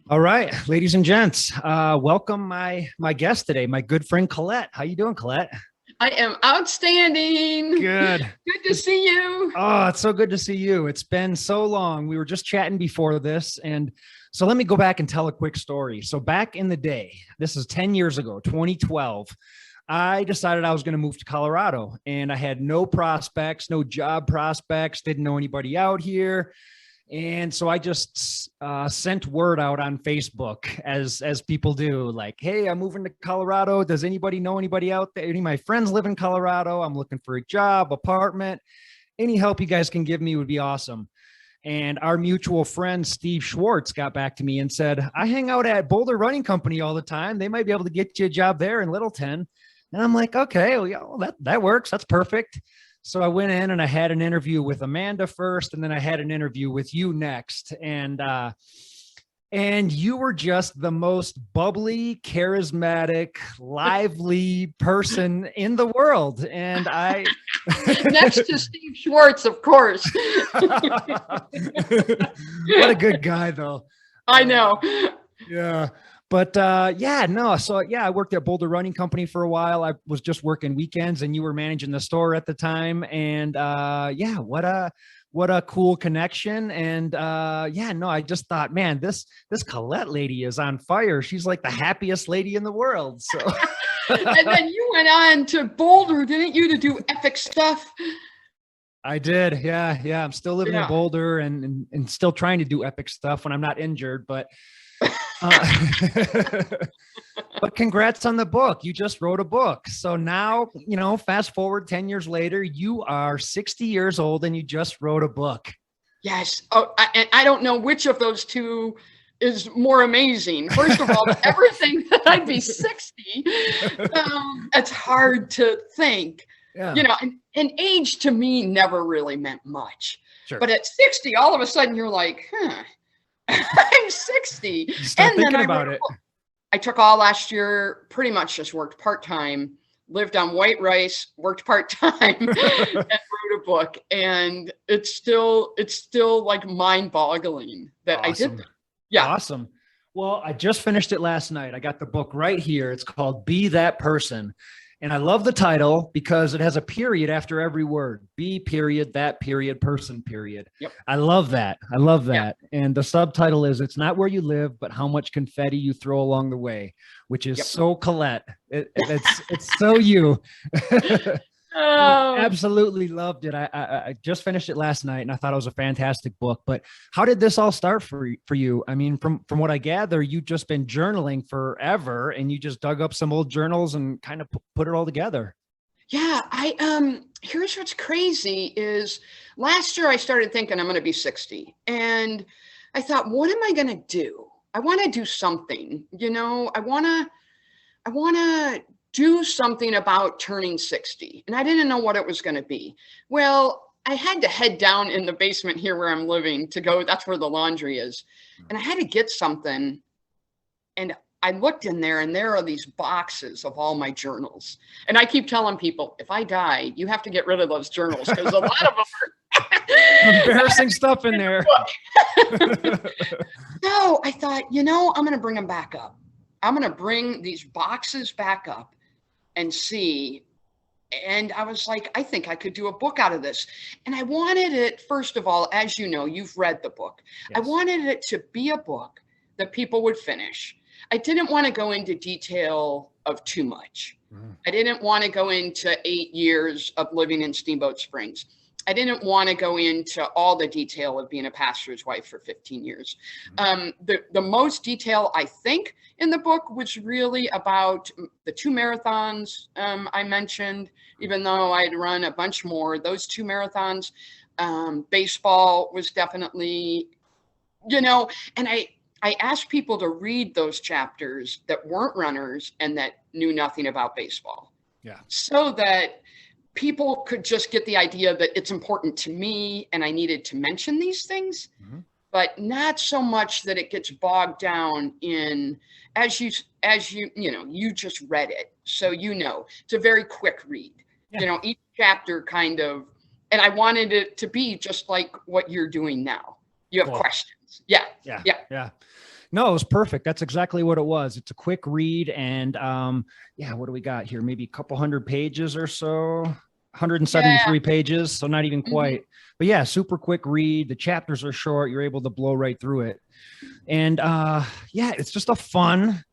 All right, ladies and gents, welcome my guest today, my good friend Collette. How you doing, Collette? I am outstanding. Good. Good to see you. Oh, it's so good to see you. It's been so long. We were just chatting before this, and so let me go back and tell a quick story. So back in the day, this is 10 years ago, 2012. I decided I was going to move to Colorado, and I had no prospects, no job prospects, didn't know anybody out here. And so I just sent word out on Facebook as people do, like, "Hey, I'm moving to Colorado. Does anybody know anybody out there? Any of my friends live in Colorado. I'm looking for a job, apartment. Any help you guys can give me would be awesome." And our mutual friend Steve Schwartz got back to me and said, "I hang out at Boulder Running Company all the time. They might be able to get you a job there in Littleton." And I'm like, "Okay, well, yeah, well, that works. That's perfect." So I went in and I had an interview with Amanda first, and then I had an interview with you next. And you were just the most bubbly, charismatic, lively person in the world. And I Next to Steve Schwartz, of course. what a good guy though. I know. Yeah. But yeah, no. So yeah, I worked at Boulder Running Company for a while. I was just working weekends, and you were managing the store at the time. And yeah, what a cool connection. And yeah, no, I just thought, man, this Collette lady is on fire. She's like the happiest lady in the world. So And then you went on to Boulder, didn't you, to do epic stuff? I did. Yeah, yeah. I'm still living in Yeah. Boulder and still trying to do epic stuff when I'm not injured, but uh, but congrats on the book. You just wrote a book. So now, fast forward 10 years later, you are 60 years old and you just wrote a book. Yes. Oh, and I don't know which of those two is more amazing. First of all, everything that I'd be 60, it's hard to think. Yeah, And age to me never really meant much. sure. But at 60, all of a sudden you're like, I'm 60. You start And then thinking about it. I took all last year, pretty much just worked part-time, lived on white rice, worked part-time, and wrote a book. And it's still like mind-boggling that I did Awesome. that. Yeah. Awesome. Well, I just finished it last night. I got the book right here. It's called Be That Person. And I love the title because it has a period after every word. Be period, that period, person period. Yep. I love that. I love that. Yep. And the subtitle is It's Not Where You Live, but How Much Confetti You Throw Along the Way, which is Yep. so Collette. It's so you. Oh, Absolutely loved it. I just finished it last night and I thought it was a fantastic book. But how did this all start for you? I mean, from what I gather, you've just been journaling forever and you just dug up some old journals and kind of put it all together. yeah. Here's what's crazy is last year I started thinking I'm going to be 60. And I thought, what am I going to do? I want to do something, I want to do something about turning 60. And I didn't know what it was going to be. Well, I had to head down in the basement here where I'm living to go. That's where the laundry is. And I had to get something. And I looked in there and there are these boxes of all my journals. And I keep telling people, if I die, you have to get rid of those journals because a lot of them are Embarrassing stuff in there. So I thought, I'm going to bring them back up. I'm going to bring these boxes back up and see. And I was like, I think I could do a book out of this. And I wanted it, first of all, as you know, you've read the book. I Yes. wanted it to be a book that people would finish. I didn't want to go into detail of too much. Mhm. I didn't want to go into 8 years of living in Steamboat Springs. I didn't want to go into all the detail of being a pastor's wife for 15 years. The most detail, I think, in the book was really about the 2 marathons I mentioned, even though I'd run a bunch more. Those 2 marathons, baseball was definitely, and I asked people to read those chapters that weren't runners and that knew nothing about baseball. Yeah. So that people could just get the idea that it's important to me and I needed to mention these things, Mhm. but not so much that it gets bogged down in, as you you just read it. So, it's a very quick read, Yeah. each chapter kind of, and I wanted it to be just like what you're doing now. You have Cool. questions. Yeah. Yeah. Yeah. Yeah. No, it was perfect. That's exactly what it was. It's a quick read. And yeah, what do we got here? Maybe a couple hundred pages or so, Yeah. 173 pages. So not even Mhm. quite. But yeah, super quick read. The chapters are short. You're able to blow right through it. And yeah, it's just a fun,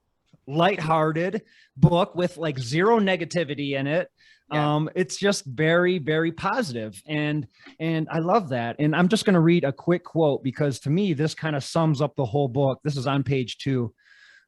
lighthearted book with like zero negativity in it. Yeah. It's just very, very positive, and I love that. And I'm just going to read a quick quote because to me this kind of sums up the whole book. This is on page 2.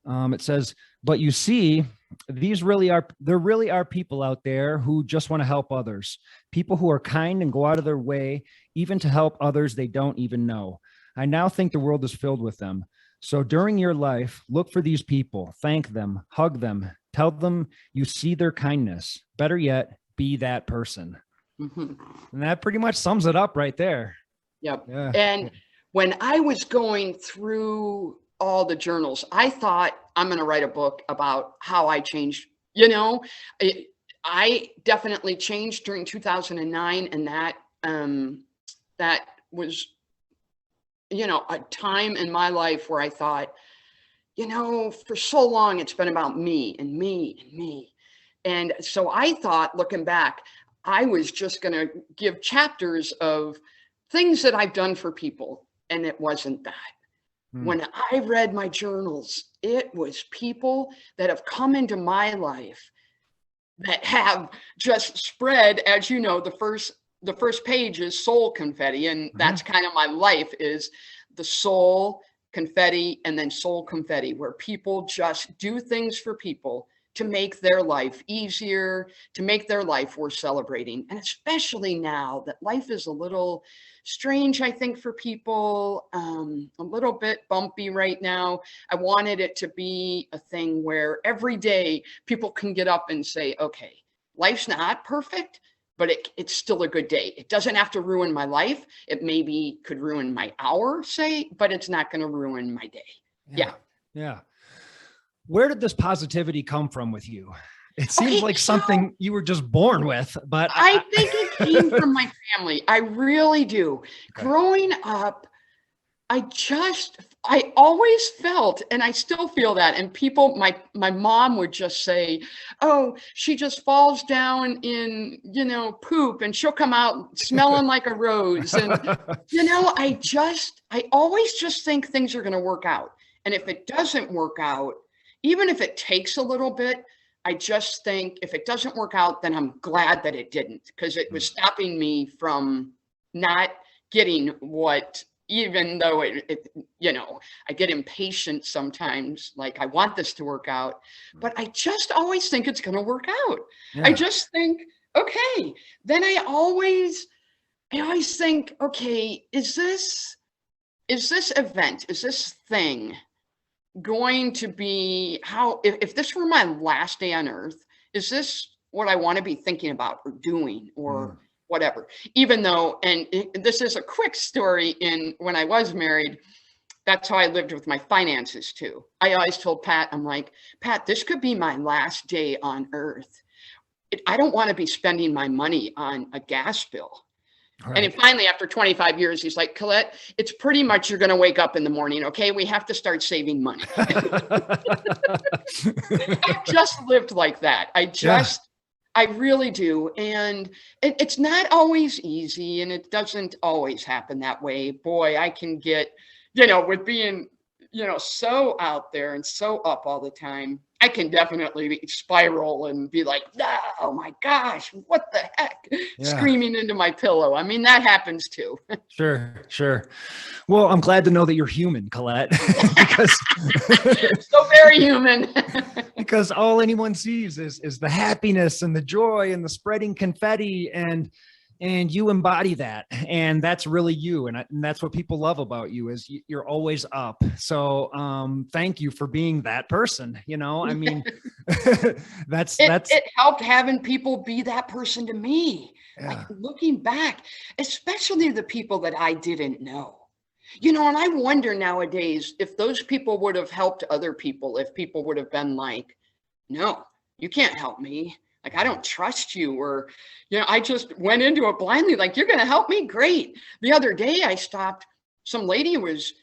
It says, "But you see, there really are people out there who just want to help others. People who are kind and go out of their way, even to help others they don't even know. I now think the world is filled with them. So during your life, look for these people, thank them, hug them, tell them you see their kindness. Better yet, be that person." Mhm. And that pretty much sums it up right there. Yep. Yeah. And when I was going through all the journals, I thought I'm going to write a book about how I changed. You know, it, I definitely changed during 2009, and that was, a time in my life where I thought, for so long it's been about me and me and me. And so I thought, looking back, I was just going to give chapters of things that I've done for people. And it wasn't that. Hmm. When I read my journals, it was people that have come into my life that have just spread, as you know, the first page is soul confetti. And that's kind of my life, is the soul confetti and then soul confetti, where people just do things for people to make their life easier, to make their life worth celebrating. And especially now that life is a little strange, I think, for people, a little bit bumpy right now. I wanted it to be a thing where every day people can get up and say, okay, life's not perfect, but it's still a good day. It doesn't have to ruin my life. It maybe could ruin my hour, say, but it's not going to ruin my day. Yeah. Yeah. Yeah. Where did this positivity come from with you? It seems Okay, like so something you were just born with, but I think it came from my family. I really do. Okay. Growing up, I always felt, and I still feel that. And people, my mom would just say, "Oh, she just falls down in, poop, and she'll come out smelling like a rose." And, I always just think things are going to work out. And if it doesn't work out, even if it takes a little bit, I just think if it doesn't work out, then I'm glad that it didn't, because it was stopping me from not getting what, even though I get impatient sometimes, like I want this to work out, but I just always think it's going to work out. I Yeah. just think, okay, then I always think, okay, is this event, is this thing going to be how, if this were my last day on earth, is this what I want to be thinking about or doing or whatever? Even though, and this is a quick story, when I was married, that's how I lived with my finances too. I always told Pat, I'm like, Pat, this could be my last day on earth. I don't want to be spending my money on a gas bill. And then Right. finally, after 25 years, he's like, Colette, it's pretty much you're going to wake up in the morning. Okay. We have to start saving money. I just lived like that. Yeah. I really do. And it's not always easy, and it doesn't always happen that way. Boy, I can get, with being, so out there and so up all the time, I can definitely spiral and be like, oh my gosh, what the heck? Yeah. Screaming into my pillow. I mean, that happens too. Sure. Sure. Well, I'm glad to know that you're human, Colette, because So very human. because all anyone sees is the happiness and the joy and the spreading confetti, and you embody that, and that's really you, and that's what people love about you, is you're always up. So thank you for being that person. I mean, that's It helped having people be that person to me. Like, yeah. looking back, especially the people that I didn't know. And I wonder nowadays if those people would have helped other people, if people would have been like, no, you can't help me. Like, I don't trust you. Or, I just went into it blindly. Like, you're going to help me? Great. The other day I stopped, some lady was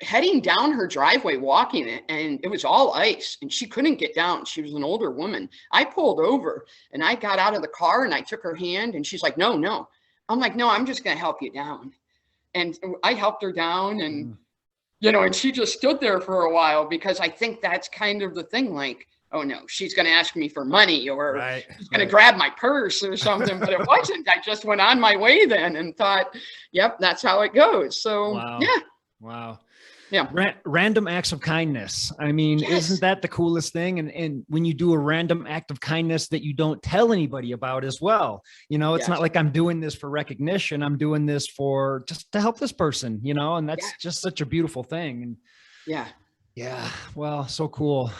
heading down her driveway, walking it, and it was all ice and she couldn't get down. She was an older woman. I pulled over and I got out of the car and I took her hand and she's like, no, no. I'm like, no, I'm just going to help you down. And I helped her down and, and she just stood there for a while, because I think that's kind of the thing. Like, oh no, she's going to ask me for money, or she's going to grab my purse or something. But it wasn't. I just went on my way then and thought, yep, that's how it goes. So yeah. Wow. Yeah. Random acts of kindness. I mean, isn't that the coolest thing? And when you do a random act of kindness that you don't tell anybody about as well, it's not like I'm doing this for recognition. I'm doing this for just to help this person, and that's just such a beautiful thing. And yeah. Well, so cool.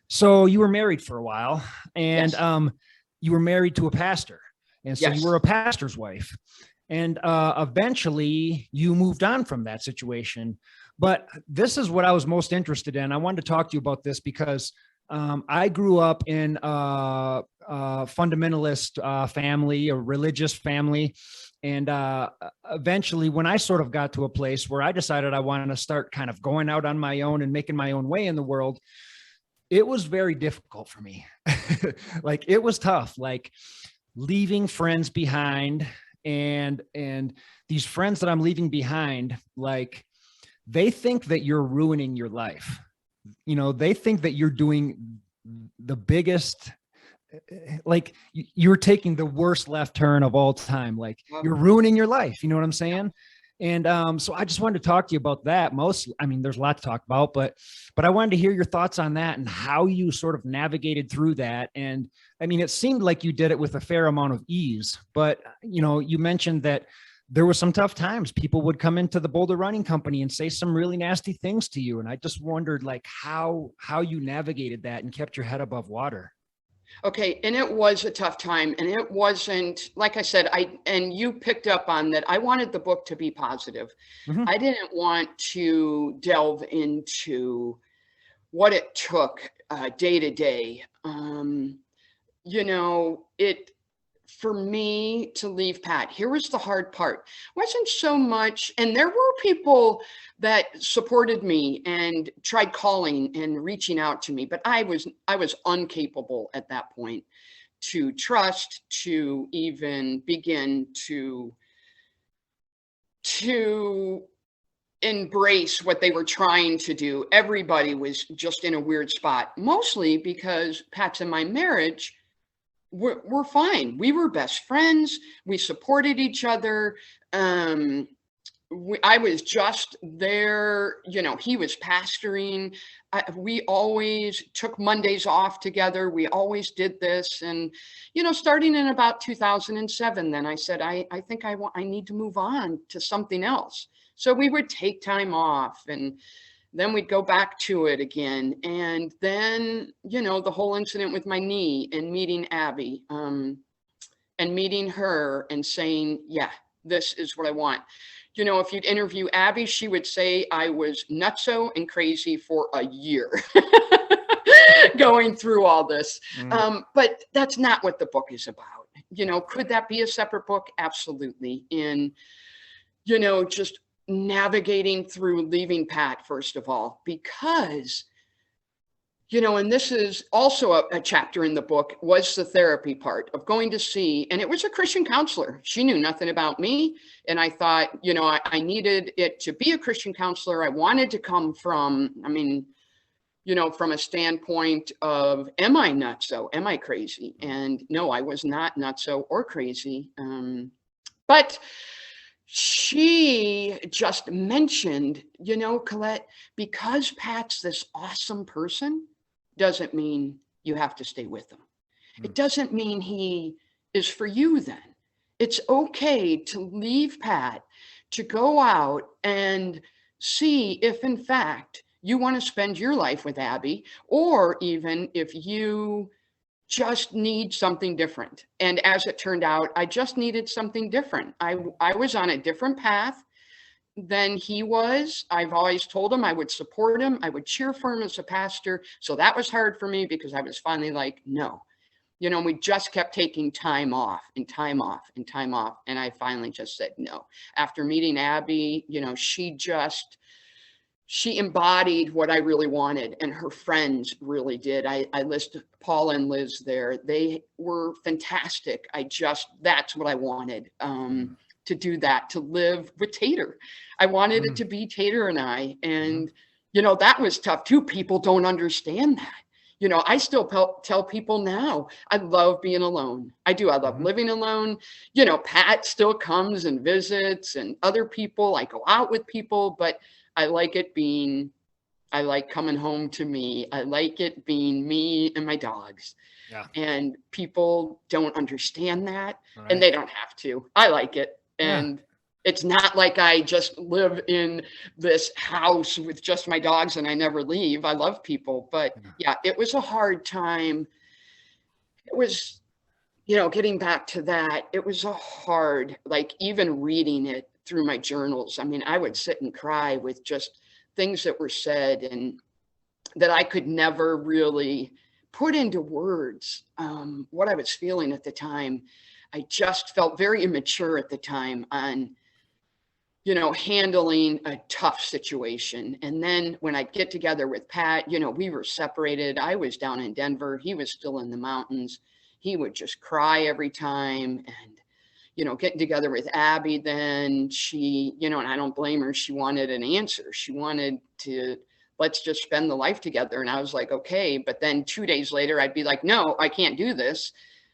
So you were married for a while, and you were married to a pastor. And so you were a pastor's wife. And eventually you moved on from that situation. But this is what I was most interested in. I wanted to talk to you about this because I grew up in a fundamentalist family, a religious family. And eventually when I sort of got to a place where I decided I wanted to start kind of going out on my own and making my own way in the world, it was very difficult for me. Like, it was tough, like leaving friends behind. And these friends that I'm leaving behind, like, they think that you're ruining your life. They think that you're doing the biggest, like, you're taking the worst left turn of all time. Like, you're ruining your life. You know what I'm saying? And so I just wanted to talk to you about that. There's a lot to talk about, but I wanted to hear your thoughts on that and how you sort of navigated through that. And it seemed like you did it with a fair amount of ease, but you mentioned that there were some tough times. People would come into the Boulder Running Company and say some really nasty things to you. And I just wondered, like, how you navigated that and kept your head above water. Okay. And it was a tough time, and it wasn't, like I said, and you picked up on that. I wanted the book to be positive. Mm-hmm. I didn't want to delve into what it took day to day. For me to leave Pat, here was the hard part. Wasn't so much, and there were people that supported me and tried calling and reaching out to me, but I was incapable at that point to trust, to even begin to embrace what they were trying to do. Everybody was just in a weird spot, mostly because Pat's in my marriage. We're fine. We were best friends. We supported each other. I was just there. He was pastoring. We always took Mondays off together. We always did this. And, starting in about 2007, then I said, I think I need to move on to something else. So we would take time off, and then we'd go back to it again. And then, the whole incident with my knee and meeting Abby, and meeting her and saying, yeah, this is what I want. If you'd interview Abby, she would say I was nutso and crazy for a year going through all this. But that's not what the book is about. Could that be a separate book? Absolutely. And, just navigating through leaving Pat, first of all, because, and this is also a chapter in the book, was the therapy part of going to see, and it was a Christian counselor. She knew nothing about me. And I thought, I needed it to be a Christian counselor. I wanted to come from, from a standpoint of, am I nutso? Am I crazy? And no, I was not nutso or crazy. But she just mentioned, Collette, because Pat's this awesome person, doesn't mean you have to stay with him. It doesn't mean he is for you then. It's okay to leave Pat, to go out and see if, in fact, you want to spend your life with Abby, or even if you just need something different. And as it turned out, I just needed something different. I was on a different path than he was. I've always told him I would support him. I would cheer for him as a pastor. So that was hard for me, because I was finally like, no, You know, we just kept taking time off and time off and time off. And I finally just said no. After meeting Abby, you know, she embodied what I really wanted, and her friends really did. I listed Paula and Liz there. They were fantastic. That's what I wanted, to do that, to live with Tater. I wanted it to be Tater and I. And, you know, that was tough too. People don't understand that. You know, I still tell people now, I love being alone. I do. I love living alone. You know, Pat still comes and visits, and other people, I go out with people, but I like coming home to me. I like it being me and my dogs. Yeah. And people don't understand that, and they don't have to. I like it. And it's not like I just live in this house with just my dogs and I never leave. I love people, but yeah, it was a hard time. It was, you know, getting back to that, it was a hard, like even reading it through my journals. I mean, I would sit and cry with just things that were said and that I could never really put into words, what I was feeling at the time. I just felt very immature at the time on, you know, handling a tough situation. And then when I get together with Pat, you know, we were separated. I was down in Denver. He was still in the mountains. He would just cry every time. And, you know, getting together with Abby, then she, you know, and I don't blame her. She wanted an answer. She wanted to, let's just spend the life together. And I was like, okay. But then 2 days later, I'd be like, no, I can't do this.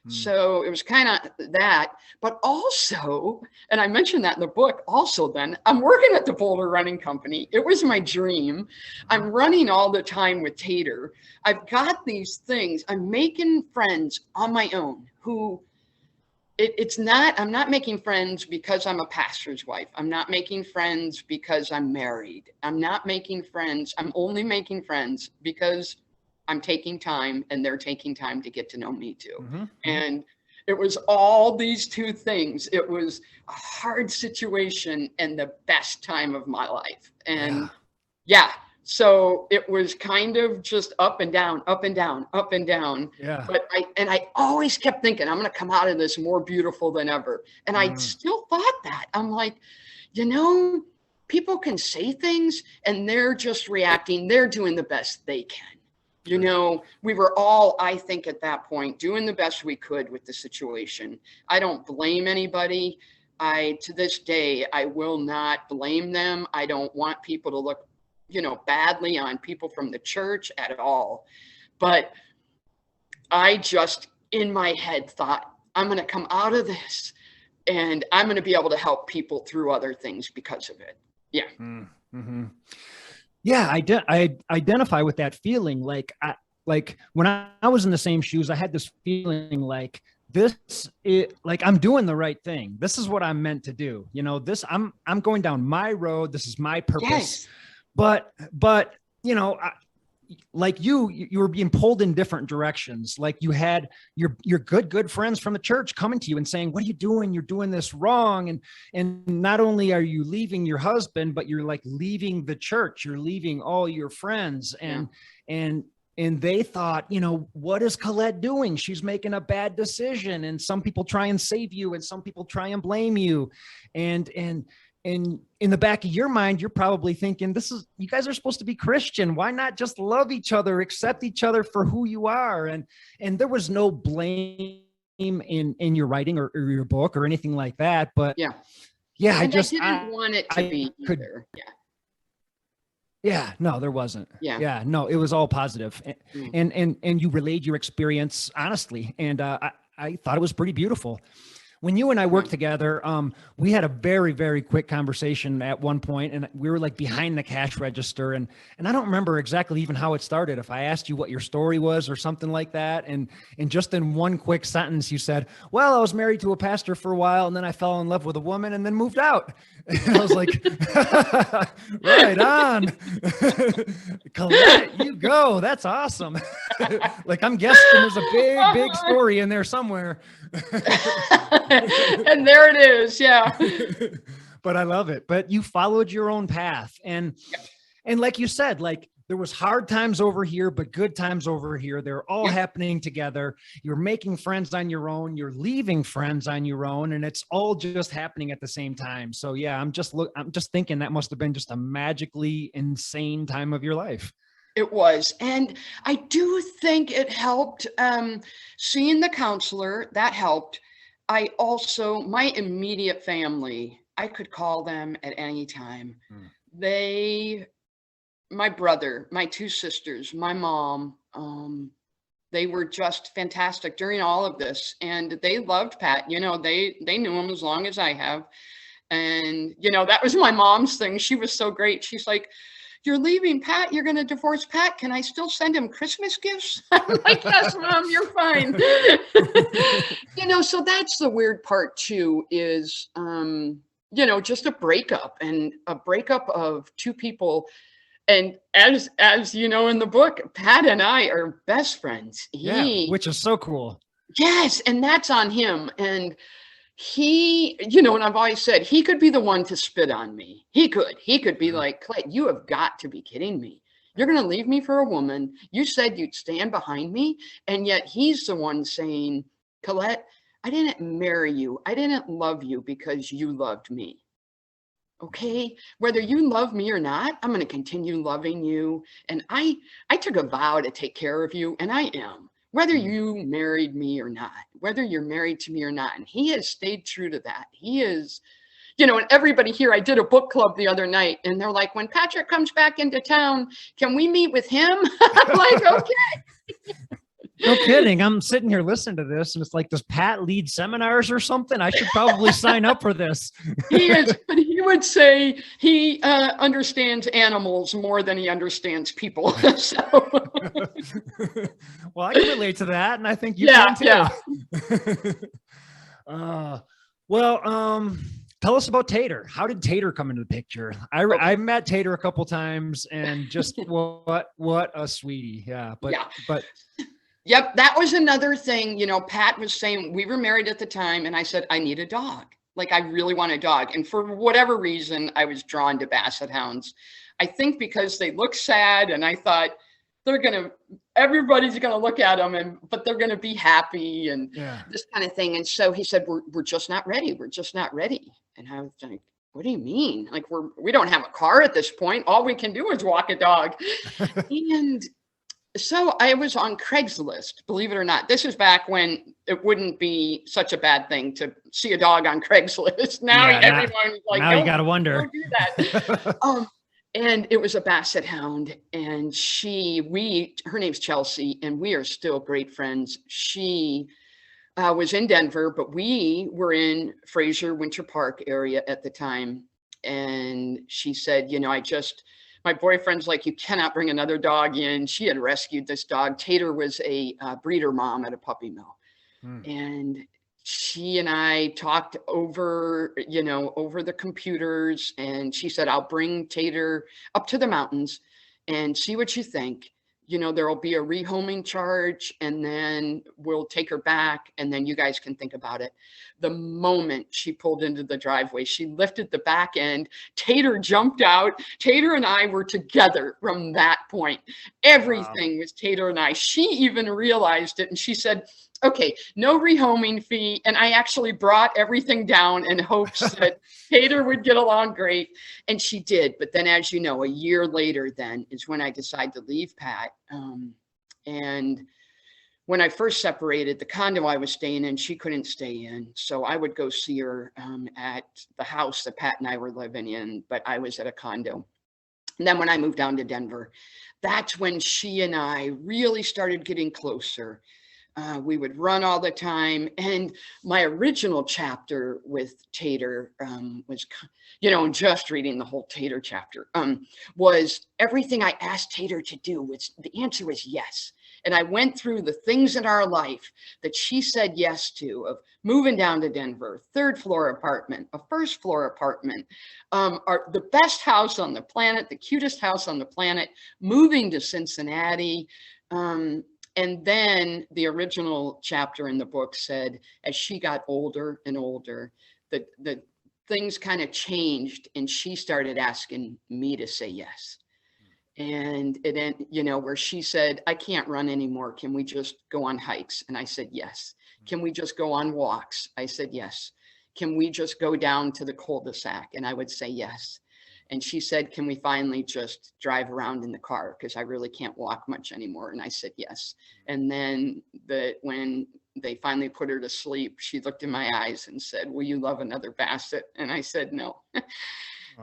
So it was kind of that, but also, and I mentioned that in the book also, then I'm working at the Boulder Running Company. It was my dream. I'm running all the time with Tater. I've got these things. I'm making friends on my own who I'm not making friends because I'm a pastor's wife. I'm not making friends because I'm married. I'm not making friends. I'm only making friends because I'm taking time and they're taking time to get to know me too. And it was all these two things. It was a hard situation and the best time of my life. And so it was kind of just up and down, up and down, up and down. Yeah. But I always kept thinking, I'm going to come out of this more beautiful than ever. And I still thought that. I'm like, you know, people can say things and they're just reacting. They're doing the best they can. You know, we were all, I think at that point, doing the best we could with the situation. I don't blame anybody. To this day, I will not blame them. I don't want people to look, you know, badly on people from the church at all. But I just, in my head, thought, I'm going to come out of this and I'm going to be able to help people through other things because of it. Yeah. Yeah, I identify with that feeling. Like when I was in the same shoes, I had this feeling like like I'm doing the right thing. This is what I'm meant to do. You know, I'm going down my road. This is my purpose. Yes. But you know, like you were being pulled in different directions. Like you had your good friends from the church coming to you and saying, what are you doing? You're doing this wrong. And not only are you leaving your husband, but you're like leaving the church, you're leaving all your friends. And they thought, you know, what is Collette doing? She's making a bad decision. And some people try and save you and some people try and blame you. And in the back of your mind, you're probably thinking, you guys are supposed to be Christian. Why not just love each other, accept each other for who you are? And there was no blame in your writing or your book or anything like that. But yeah, I didn't want it to be either. Yeah, no, there wasn't. Yeah, no, it was all positive. And you relayed your experience honestly. And I thought it was pretty beautiful. When you and I worked together, we had a very, very quick conversation at one point, and we were like behind the cash register. And I don't remember exactly even how it started. If I asked you what your story was or something like that. And just in one quick sentence, you said, well, I was married to a pastor for a while and then I fell in love with a woman and then moved out. And I was like, right on. Collette, you go. That's awesome. Like I'm guessing there's a big story in there somewhere. And there it is. Yeah. But I love it. But you followed your own path. And like you said, like there was hard times over here, but good times over here. They're all happening together. You're making friends on your own. You're leaving friends on your own, and it's all just happening at the same time. So yeah, I'm just thinking that must have been just a magically insane time of your life. It was. And I do think it helped. Seeing the counselor, that helped. I also, my immediate family, I could call them at any time. My brother, my two sisters, my mom, they were just fantastic during all of this. And they loved Pat. You know, they knew him as long as I have. And, you know, that was my mom's thing. She was so great. She's like, "You're leaving Pat, you're going to divorce Pat. Can I still send him Christmas gifts?" I'm like, "Yes, Mom, you're fine." You know, so that's the weird part too, is, you know, just a breakup of two people. And as you know, in the book, Pat and I are best friends. Which is so cool. Yes. And that's on him. And he, you know, and I've always said he could be the one to spit on me. He could be like, "Collette, you have got to be kidding me. You're going to leave me for a woman. You said you'd stand behind me." And yet he's the one saying, "Collette, I didn't marry you. I didn't love you because you loved me. Okay, whether you love me or not, I'm going to continue loving you. And I took a vow to take care of you, and I am. Whether you married me or not, whether you're married to me or not." And he has stayed true to that. He is, you know, and everybody here, I did a book club the other night, and they're like, "When Patrick comes back into town, can we meet with him?" I'm like, "Okay." No kidding. I'm sitting here listening to this, and it's like, does Pat lead seminars or something? I should probably sign up for this. He is, but he would say he understands animals more than he understands people. So. Well, I can relate to that, and I think you can too. Yeah. Tell us about Tater. How did Tater come into the picture? I met Tater a couple times, and just what a sweetie. But. Yep, that was another thing. You know, Pat was saying, we were married at the time, and I said, "I need a dog. Like, I really want a dog." And for whatever reason, I was drawn to Basset Hounds. I think because they look sad, and I thought everybody's gonna look at them, but they're gonna be happy and this kind of thing. And so he said, we're just not ready. We're just not ready. And I was like, "What do you mean? Like, we don't have a car at this point. All we can do is walk a dog." And so I was on Craigslist, believe it or not. This is back when it wouldn't be such a bad thing to see a dog on Craigslist. Now everyone's like, now you gotta wonder. Don't do that. And it was a Basset Hound, and her name's Chelsea, and we are still great friends. She was in Denver, but we were in Fraser Winter Park area at the time. And she said, "You know, my boyfriend's like, you cannot bring another dog in." She had rescued this dog. Tater was a breeder mom at a puppy mill. And she and I talked over the computers, and she said, "I'll bring Tater up to the mountains and see what you think. You know, there'll be a rehoming charge, and then we'll take her back, and then you guys can think about it." The moment she pulled into the driveway, she lifted the back end. Tater jumped out. Tater and I were together from that point. Everything was Tater and I. She even realized it, and she said, "Okay, no rehoming fee." And I actually brought everything down in hopes that Tater would get along great. And she did. But then, as you know, a year later then is when I decided to leave Pat. And when I first separated, the condo I was staying in, she couldn't stay in. So I would go see her at the house that Pat and I were living in, but I was at a condo. And then when I moved down to Denver, that's when she and I really started getting closer. We would run all the time. And my original chapter with Tater was, you know, just reading the whole Tater chapter, was everything I asked Tater to do, the answer was yes. And I went through the things in our life that she said yes to, of moving down to Denver, third floor apartment, a first floor apartment, the best house on the planet, the cutest house on the planet, moving to Cincinnati. And then the original chapter in the book said, as she got older and older, the things kind of changed, and she started asking me to say yes. And it ended, where she said, I can't run anymore. Can we just go on hikes? And I said, yes. Can we just go on walks? I said, yes. Can we just go down to the cul-de-sac? And I would say, yes. And she said, can we finally just drive around in the car? Because I really can't walk much anymore. And I said, yes. And then when they finally put her to sleep, she looked in my eyes and said, will you love another Basset? And I said, no.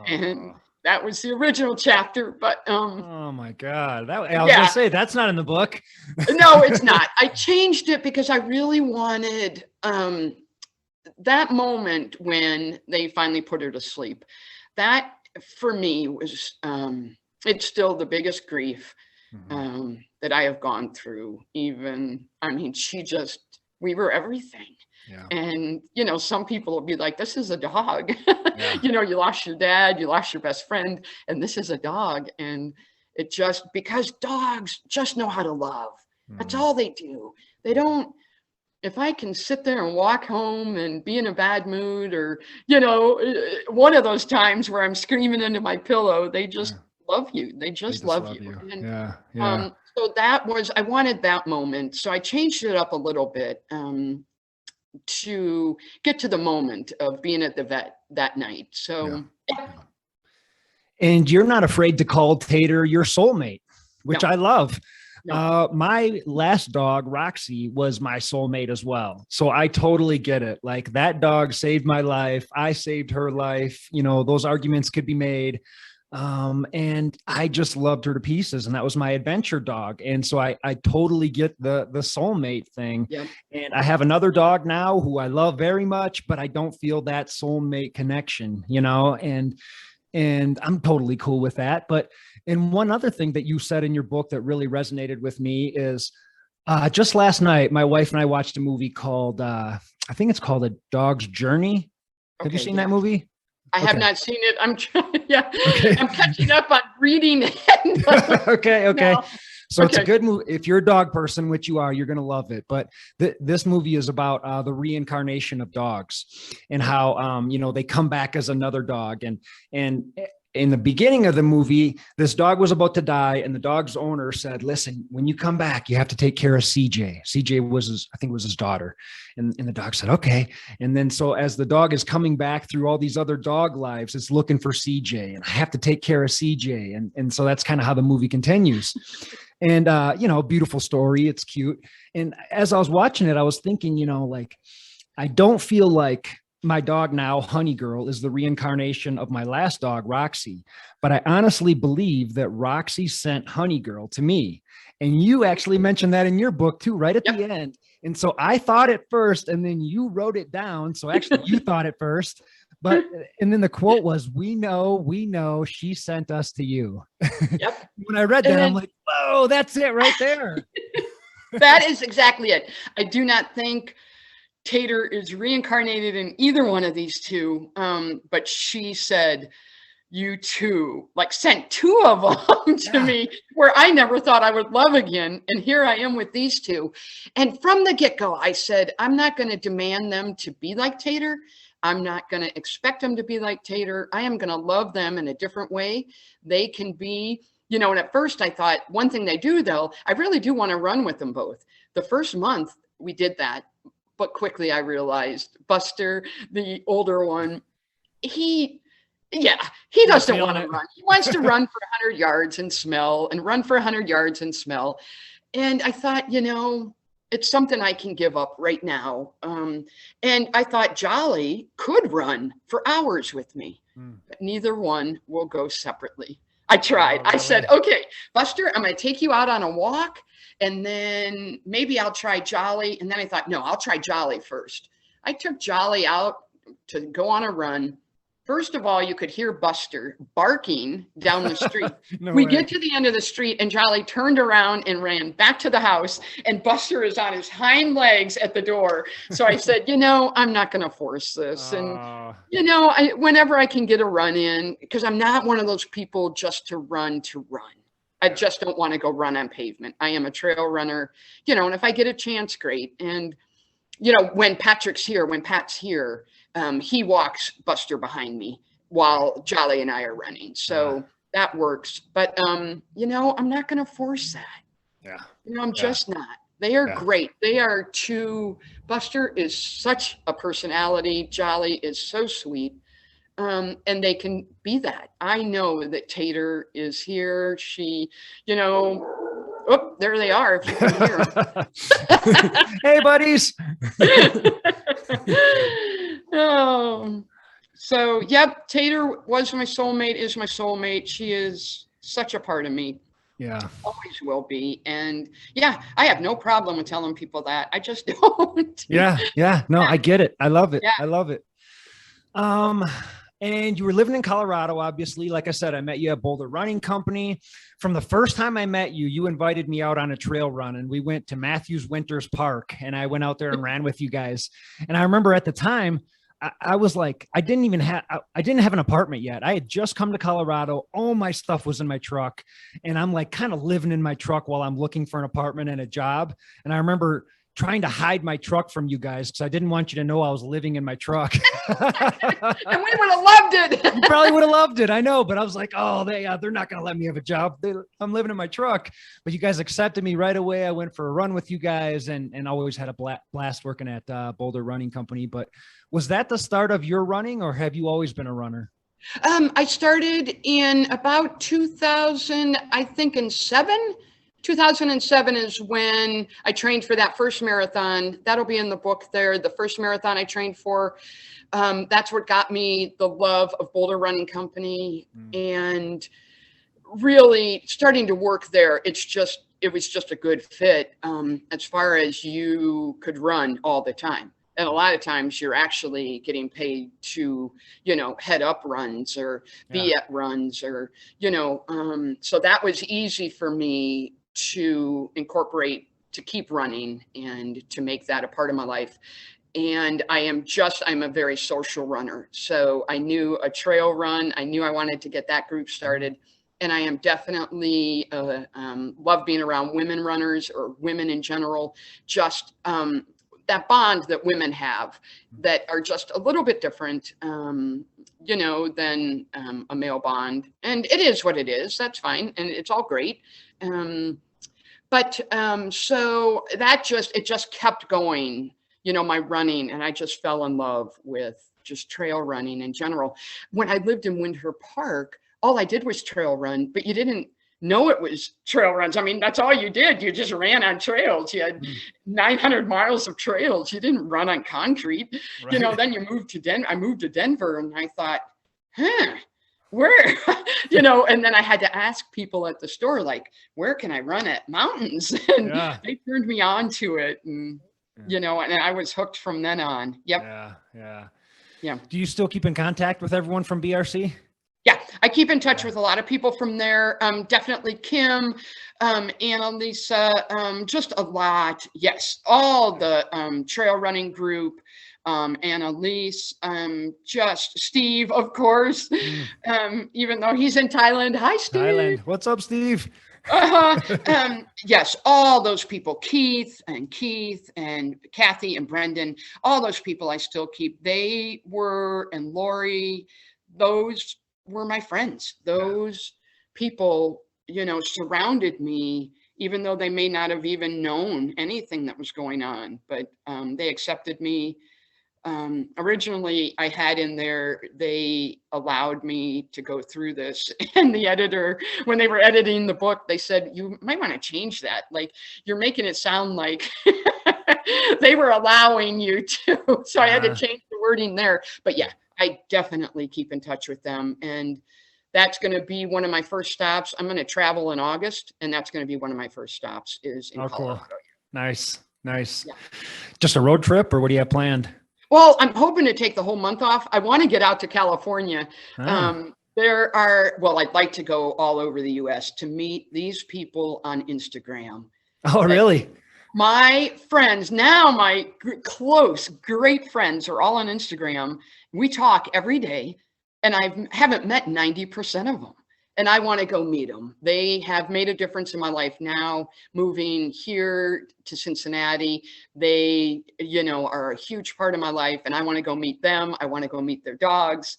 And that was the original chapter, but oh my God. I was gonna say that's not in the book. No, it's not. I changed it because I really wanted that moment when they finally put her to sleep. That for me was it's still the biggest grief that I have gone through. Even, I mean, we were everything. Yeah. And, some people will be like, this is a dog. Yeah. You lost your dad, you lost your best friend, and this is a dog. And it just, because dogs just know how to love. That's all they do. They don't, if I can sit there and walk home and be in a bad mood, or, one of those times where I'm screaming into my pillow, they just love you. They just love you. And, yeah. So I wanted that moment. So I changed it up a little bit to get to the moment of being at the vet that night. So. Yeah. And you're not afraid to call Tater your soulmate, which No. I love. No. My last dog, Roxy, was my soulmate as well. So I totally get it. Like, that dog saved my life. I saved her life. Those arguments could be made. And I just loved her to pieces, and that was my adventure dog. And so I totally get the soulmate thing. Yep. And I have another dog now who I love very much, but I don't feel that soulmate connection, and I'm totally cool with that. And one other thing that you said in your book that really resonated with me is just last night, my wife and I watched a movie called, I think it's called A Dog's Journey. Have you seen that movie? I have not seen it. I'm trying. Yeah. Okay. I'm catching up on reading it. Okay. No. So it's a good movie. If you're a dog person, which you are, you're going to love it. But this movie is about the reincarnation of dogs, and how, they come back as another dog. And in the beginning of the movie, this dog was about to die, and the dog's owner said, listen, when you come back, you have to take care of CJ. CJ was I think it was his daughter. And the dog said, okay. And then, so as the dog is coming back through all these other dog lives, it's looking for CJ, and I have to take care of CJ. And so that's kind of how the movie continues. And, beautiful story. It's cute. And as I was watching it, I was thinking, I don't feel like my dog now, Honey Girl, is the reincarnation of my last dog, Roxy. But I honestly believe that Roxy sent Honey Girl to me. And you actually mentioned that in your book too, right at the end. And so I thought it first, and then you wrote it down. So actually you thought it first. And then the quote was, we know she sent us to you. Yep. When I read that, I'm like, whoa, that's it right there. That is exactly it. I do not think Tater is reincarnated in either one of these two. But she said, you two, sent two of them to me, where I never thought I would love again. And here I am with these two. And from the get-go, I said, I'm not going to demand them to be like Tater. I'm not going to expect them to be like Tater. I am going to love them in a different way. They can be, and at first I thought, one thing they do though, I really do want to run with them both. The first month we did that, but quickly I realized Buster, the older one, he doesn't want to run. He wants to run for 100 yards and smell, and run for 100 yards and smell. And I thought, it's something I can give up right now. And I thought Jolly could run for hours with me, but neither one will go separately. I tried. I said, okay, Buster, I'm going to take you out on a walk, and then maybe I'll try Jolly. And then I thought, no, I'll try Jolly first. I took Jolly out to go on a run. First of all, you could hear Buster barking down the street. We get to the end of the street, and Jolly turned around and ran back to the house, and Buster is on his hind legs at the door. So I said, I'm not going to force this. And, whenever I can get a run in, because I'm not one of those people just to run. I just don't want to go run on pavement. I am a trail runner, and if I get a chance, great. And, when Pat's here, he walks Buster behind me while Jolly and I are running. So that works. But, you know, I'm not going to force that. Yeah. You know, I'm Yeah. just not. They are Yeah. great. They are too. Buster is such a personality. Jolly is so sweet. And they can be that. I know that Tater is here. She, you know, oh, there they are, if you can hear them. Hey, buddies. Oh, so yep, Tater was my soulmate, is my soulmate. She is such a part of me. Yeah. Always will be. And yeah, I have no problem with telling people that. I just don't. Yeah. Yeah. No, I get it. I love it. Yeah. I love it. And you were living in Colorado, obviously. Like I said, I met you at Boulder Running Company. From the first time I met you, you invited me out on a trail run, and we went to Matthews Winters Park, and I went out there and ran with you guys. And I remember at the time, I was like, I didn't have an apartment yet. I had just come to Colorado. All my stuff was in my truck, and I'm like kind of living in my truck while I'm looking for an apartment and a job. And I remember trying to hide my truck from you guys because I didn't want you to know I was living in my truck. And we would have loved it. You probably would have loved it. I know, but I was like, oh, they're not going to let me have a job. I'm living in my truck. But you guys accepted me right away. I went for a run with you guys and always had a blast working at Boulder Running Company. But was that the start of your running, or have you always been a runner? I started in about 2000, I think in 2007 is when I trained for that first marathon. That'll be in the book there. The first marathon I trained for. That's what got me the love of Boulder Running Company and really starting to work there. It was just a good fit as far as you could run all the time. And a lot of times you're actually getting paid to, you know, head up runs or be at runs or, you know, so that was easy for me to incorporate, to keep running and to make that a part of my life. And I'm a very social runner. So I knew a trail run. I knew I wanted to get that group started. And I am definitely love being around women runners or women in general, just that bond that women have that are just a little bit different, you know, than a male bond. And it is what it is. That's fine. And it's all great. But so it just kept going, you know, my running, and I just fell in love with just trail running in general. When I lived in Winter Park, all I did was trail run, but you didn't know it was trail runs. I mean, that's all you did. You just ran on trails. You had 900 miles of trails. You didn't run on concrete. Right. You know, then you moved to Denver. I moved to Denver and I thought, where, you know, and then I had to ask people at the store, like, where can I run at mountains? And they turned me on to it. And, you know, and I was hooked from then on. Yep. Yeah. Do you still keep in contact with everyone from BRC? Yeah, I keep in touch with a lot of people from there. Definitely Kim, Annalisa, just a lot. Yes, all the trail running group, Annalise, just Steve, of course, even though he's in Thailand. Hi, Steve. Thailand. What's up, Steve? Yes, all those people, Keith and Kathy and Brendan, all those people I still keep. They were, and Lori, those were my friends. Those people, you know, surrounded me, even though they may not have even known anything that was going on, but they accepted me. Originally I had in there, they allowed me to go through this, and the editor, when they were editing the book, they said, you might want to change that. Like, you're making it sound like they were allowing you to. So I had to change the wording there, but yeah, I definitely keep in touch with them. And that's going to be one of my first stops. I'm going to travel in August, and that's going to be one of my first stops is in Colorado. Cool. Nice. Yeah. Just a road trip, or what do you have planned? Well, I'm hoping to take the whole month off. I want to get out to California. I'd like to go all over the US to meet these people on Instagram. Oh, really? My friends, now my close, great friends are all on Instagram. We talk every day, and I haven't met 90% of them. And I want to go meet them. They have made a difference in my life now, moving here to Cincinnati. They, you know, are a huge part of my life, and I want to go meet them. I want to go meet their dogs.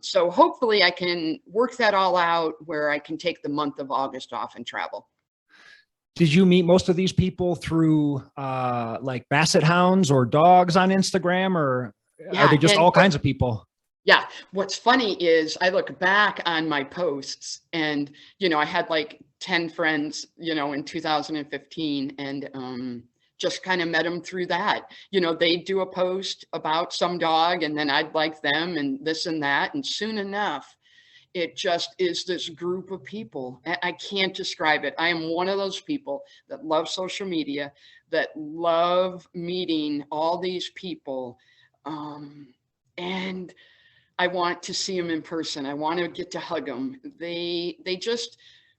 So hopefully I can work that all out where I can take the month of August off and travel. Did you meet most of these people through like basset hounds or dogs on Instagram, or are they just all kinds of people? Yeah. What's funny is I look back on my posts and, I had like 10 friends, in 2015 and just kind of met them through that. They'd do a post about some dog and then I'd like them and this and that. And soon enough, it just is this group of people. I can't describe it. I am one of those people that love social media, that love meeting all these people. And I want to see them in person. I want to get to hug them.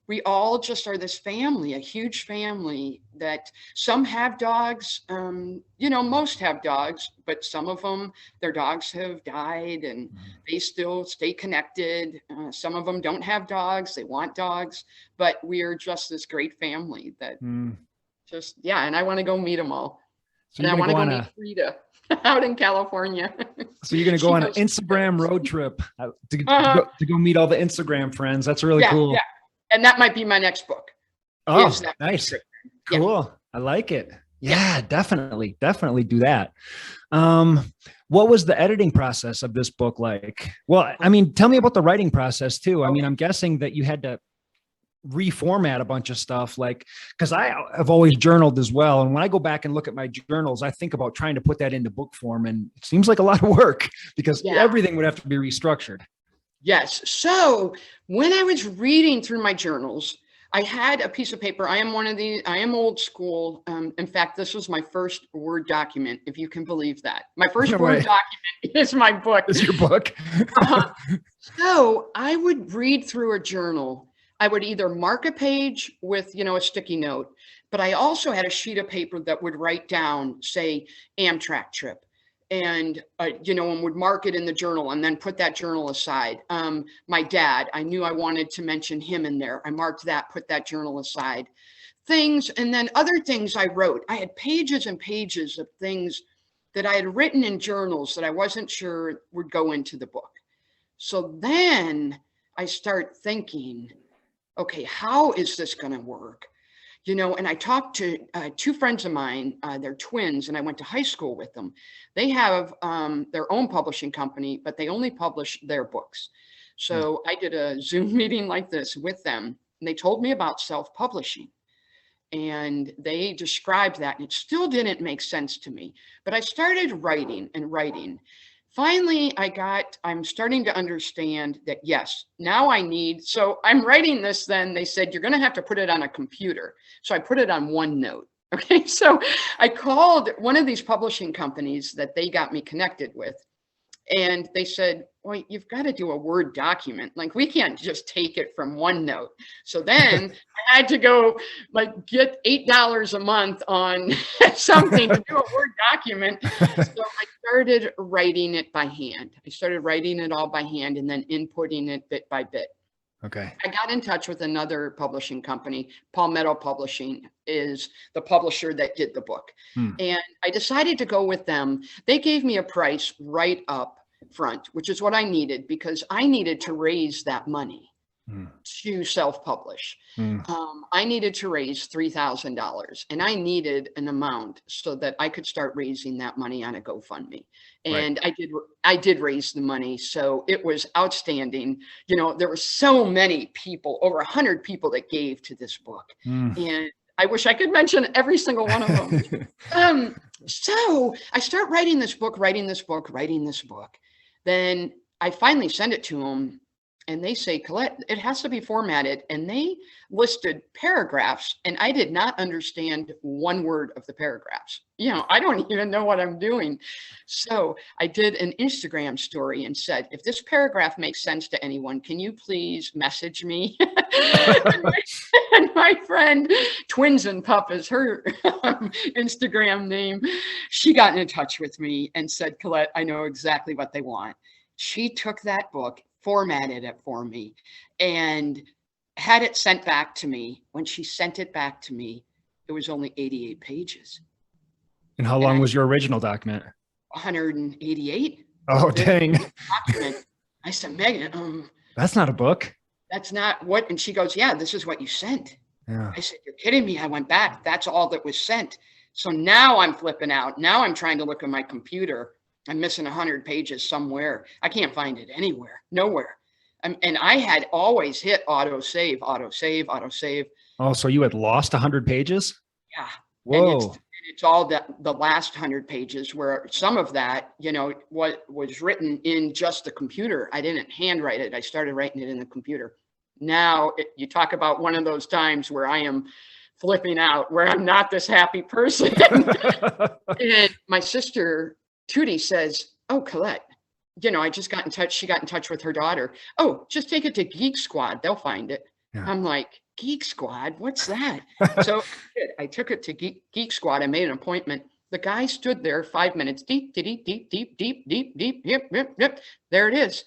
We all just are this family, a huge family that some have dogs, most have dogs, but some of them, their dogs have died and they still stay connected. Some of them don't have dogs. They want dogs, but we are just this great family that and I want to go meet them all. So and I want to go meet Frida out in California. So you're going to go on an Instagram road trip to go meet all the Instagram friends. That's really cool. Yeah. And that might be my next book. Oh, nice. Cool. Yeah. I like it. Yeah, definitely do that. What was the editing process of this book like? Well, I mean, tell me about the writing process too. I mean, I'm guessing that you had to reformat a bunch of stuff, like, because I have always journaled as well. And when I go back and look at my journals, I think about trying to put that into book form. And it seems like a lot of work because everything would have to be restructured. Yes. So when I was reading through my journals, I had a piece of paper. I am old school. In fact, this was my first Word document, if you can believe that. My first Word document is my book. Is your book? So I would read through a journal. I would either mark a page with, a sticky note, but I also had a sheet of paper that would write down, say, Amtrak trip. And, and would mark it in the journal and then put that journal aside. My dad, I knew I wanted to mention him in there. I marked that, put that journal aside. Things, and then other things I wrote. I had pages and pages of things that I had written in journals that I wasn't sure would go into the book. So then I start thinking, okay, how is this going to work? And I talked to two friends of mine, they're twins, and I went to high school with them. They have their own publishing company, but they only publish their books. So I did a Zoom meeting like this with them, and they told me about self-publishing. And they described that, and it still didn't make sense to me. But I started writing and writing. Finally, I'm starting to understand that, yes, now so I'm writing this, then they said, you're going to have to put it on a computer. So I put it on OneNote. Okay. So I called one of these publishing companies that they got me connected with. And they said, well, you've got to do a Word document. Like, we can't just take it from OneNote. So then I had to go get $8 a month on something to do a Word document. So I started writing it by hand. I started writing it all by hand and then inputting it bit by bit. Okay. I got in touch with another publishing company. Palmetto Publishing is the publisher that did the book. And I decided to go with them. They gave me a price right up front, which is what I needed because I needed to raise that money to self-publish. I needed to raise $3,000 and I needed an amount so that I could start raising that money on a GoFundMe. And I did raise the money. So it was outstanding. There were so many people, over 100 people that gave to this book. And I wish I could mention every single one of them. So I start writing this book. Then I finally send it to them. And they say, Collette, it has to be formatted. And they listed paragraphs. And I did not understand one word of the paragraphs. I don't even know what I'm doing. So I did an Instagram story and said, if this paragraph makes sense to anyone, can you please message me? And my friend, Twins and Pup is her Instagram name. She got in touch with me and said, Collette, I know exactly what they want. She took that book, formatted it for me, and had it sent back to me. When she sent it back to me, it was only 88 pages. And how long was your original document? 188. Oh, dang. Document. I said, Megan, That's not a book. that's not what, and she goes, yeah, this is what you sent. Yeah. I said, you're kidding me. I went back. That's all that was sent. So now I'm flipping out. Now I'm trying to look at my computer. I'm missing 100 pages somewhere. I can't find it anywhere, nowhere. And I had always hit auto save, auto save, auto save. Oh, so you had lost 100 pages? Yeah. Whoa. And it's all the last 100 pages where some of that, what was written in just the computer. I didn't handwrite it. I started writing it in the computer. Now you talk about one of those times where I am flipping out, where I'm not this happy person. And my sister, Tootie, says, oh, Collette, I just got in touch. She got in touch with her daughter. Oh, just take it to Geek Squad. They'll find it. Yeah. I'm like, Geek Squad? What's that? So I took it to Geek Squad. I made an appointment. The guy stood there 5 minutes. Deep, deep, deep, deep, deep, deep, deep, yip, yip, yip. There it is.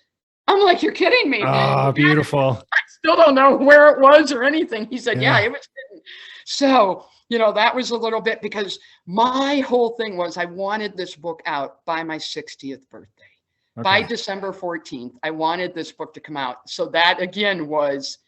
I'm like, you're kidding me. Oh, beautiful. I still don't know where it was or anything. He said, yeah, it was hidden. So, that was a little bit, because my whole thing was I wanted this book out by my 60th birthday. Okay. By December 14th, I wanted this book to come out. So that again was,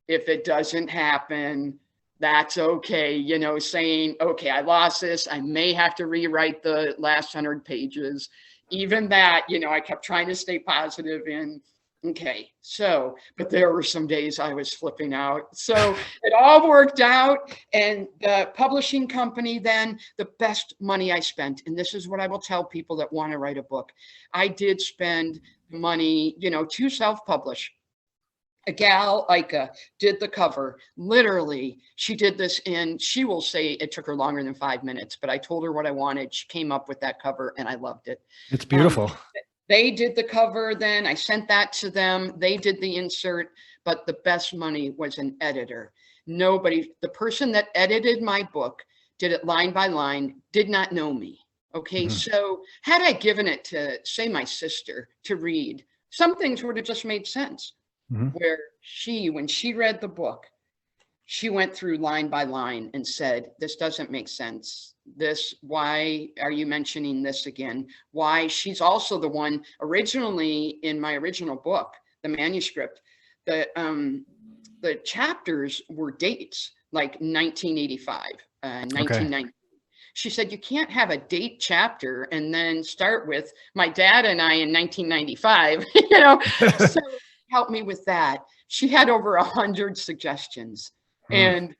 if it doesn't happen, that's okay. Saying, okay, I lost this. I may have to rewrite the last 100 pages. Even that, I kept trying to stay positive in, okay. So, but there were some days I was flipping out. So it all worked out. And the publishing company, then, the best money I spent, and this is what I will tell people that want to write a book. I did spend money, to self-publish. A gal, Ika, did the cover. Literally, she did this she will say it took her longer than 5 minutes, but I told her what I wanted. She came up with that cover and I loved it. It's beautiful. They did the cover then. I sent that to them. They did the insert, but the best money was an editor. The person that edited my book, did it line by line, did not know me. Okay, so had I given it to, say, my sister to read, some things would have just made sense. Where when she read the book, she went through line by line and said, this doesn't make sense. Why are you mentioning this again? Why? She's also the one originally in my original book, the manuscript, the chapters were dates like 1985, 1990. She said, you can't have a date chapter and then start with my dad and I in 1995, so help me with that. She had over 100 suggestions and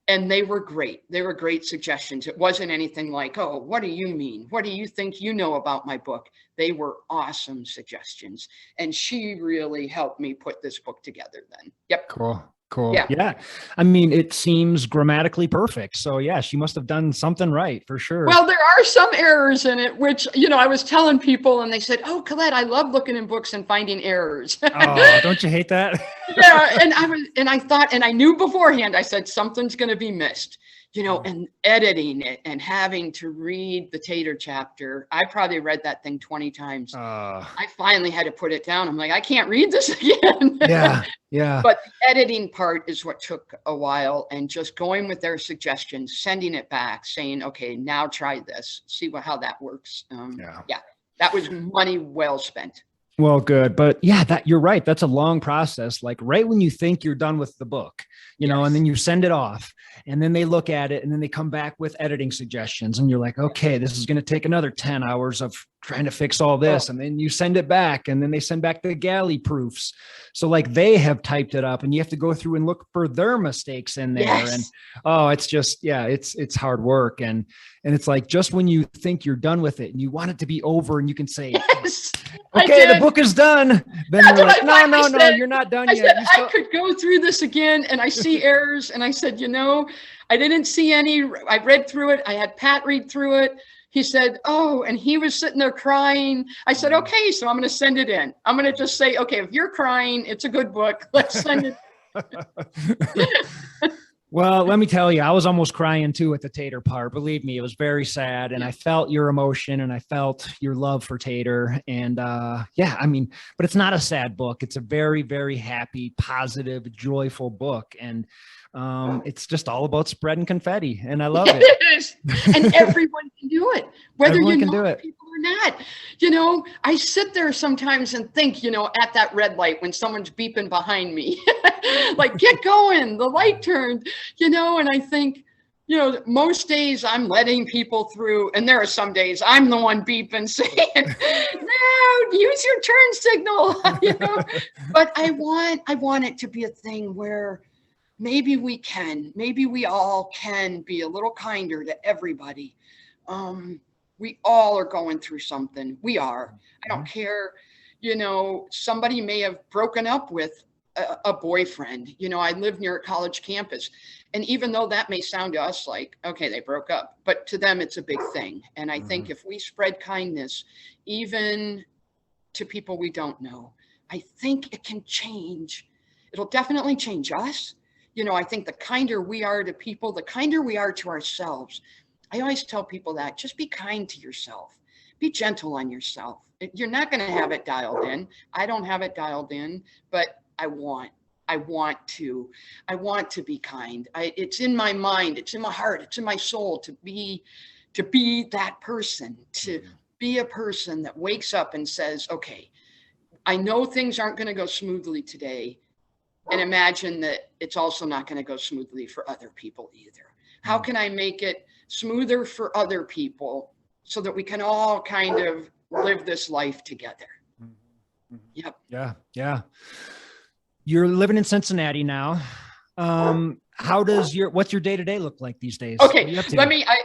they were great. They were great suggestions. It wasn't anything like, oh, what do you mean? What do you think you know about my book? They were awesome suggestions. And she really helped me put this book together then. Yep. Cool. Yeah. I mean, it seems grammatically perfect. So yeah, she must have done something right for sure. Well, there are some errors in it, which, I was telling people and they said, oh, Collette, I love looking in books and finding errors. Oh, don't you hate that? Yeah. And I thought, and I knew beforehand, I said, something's going to be missed, and editing it and having to read the Tater chapter. I probably read that thing 20 times. I finally had to put it down. I'm like, I can't read this again. Yeah. But the editing part is what took a while, and just going with their suggestions, sending it back, saying, okay, now try this, see how that works. Yeah, that was money well spent. Well, good. But yeah, you're right. That's a long process. Like right when you think you're done with the book, and then you send it off and then they look at it and then they come back with editing suggestions and you're like, okay, this is going to take another 10 hours of trying to fix all this. And then you send it back and then they send back the galley proofs. So like they have typed it up and you have to go through and look for their mistakes in there. And it's just, it's hard work. And it's like, just when you think you're done with it and you want it to be over and you can say, okay, the book is done. Then they're like, no, you're not done yet. I could go through this again and I see errors. And I said, I didn't see any. I read through it. I had Pat read through it. He said, oh, and he was sitting there crying. I said, okay, so I'm going to send it in. I'm going to just say, okay, if you're crying, it's a good book. Let's send it. Well, let me tell you, I was almost crying too at the Tater part. Believe me, it was very sad. And I felt your emotion and I felt your love for Tater. And but it's not a sad book. It's a very, very happy, positive, joyful book. And it's just all about spreading confetti. And I love it. And everyone can do it. Whether you know people or not. I sit there sometimes and think, at that red light when someone's beeping behind me, like, get going, the light turned, and I think, most days I'm letting people through, and there are some days I'm the one beeping saying, no, use your turn signal, but I want it to be a thing where maybe we all can be a little kinder to everybody. We all are going through something. We are. I don't care. Somebody may have broken up with a boyfriend. I live near a college campus. And even though that may sound to us like, okay, they broke up, but to them, it's a big thing. And I think if we spread kindness, even to people we don't know, I think it can change. It'll definitely change us. I think the kinder we are to people, the kinder we are to ourselves. I always tell people that just be kind to yourself. Be gentle on yourself. You're not going to have it dialed in. I don't have it dialed in, but I want to be kind. It's in my mind, it's in my heart, it's in my soul to be that person, to be a person that wakes up and says, okay, I know things aren't going to go smoothly today. And imagine that it's also not going to go smoothly for other people either. How can I make it smoother for other people so that we can all kind of live this life together? Yep. Yeah. You're living in Cincinnati now. What's your day-to-day look like these days? Okay,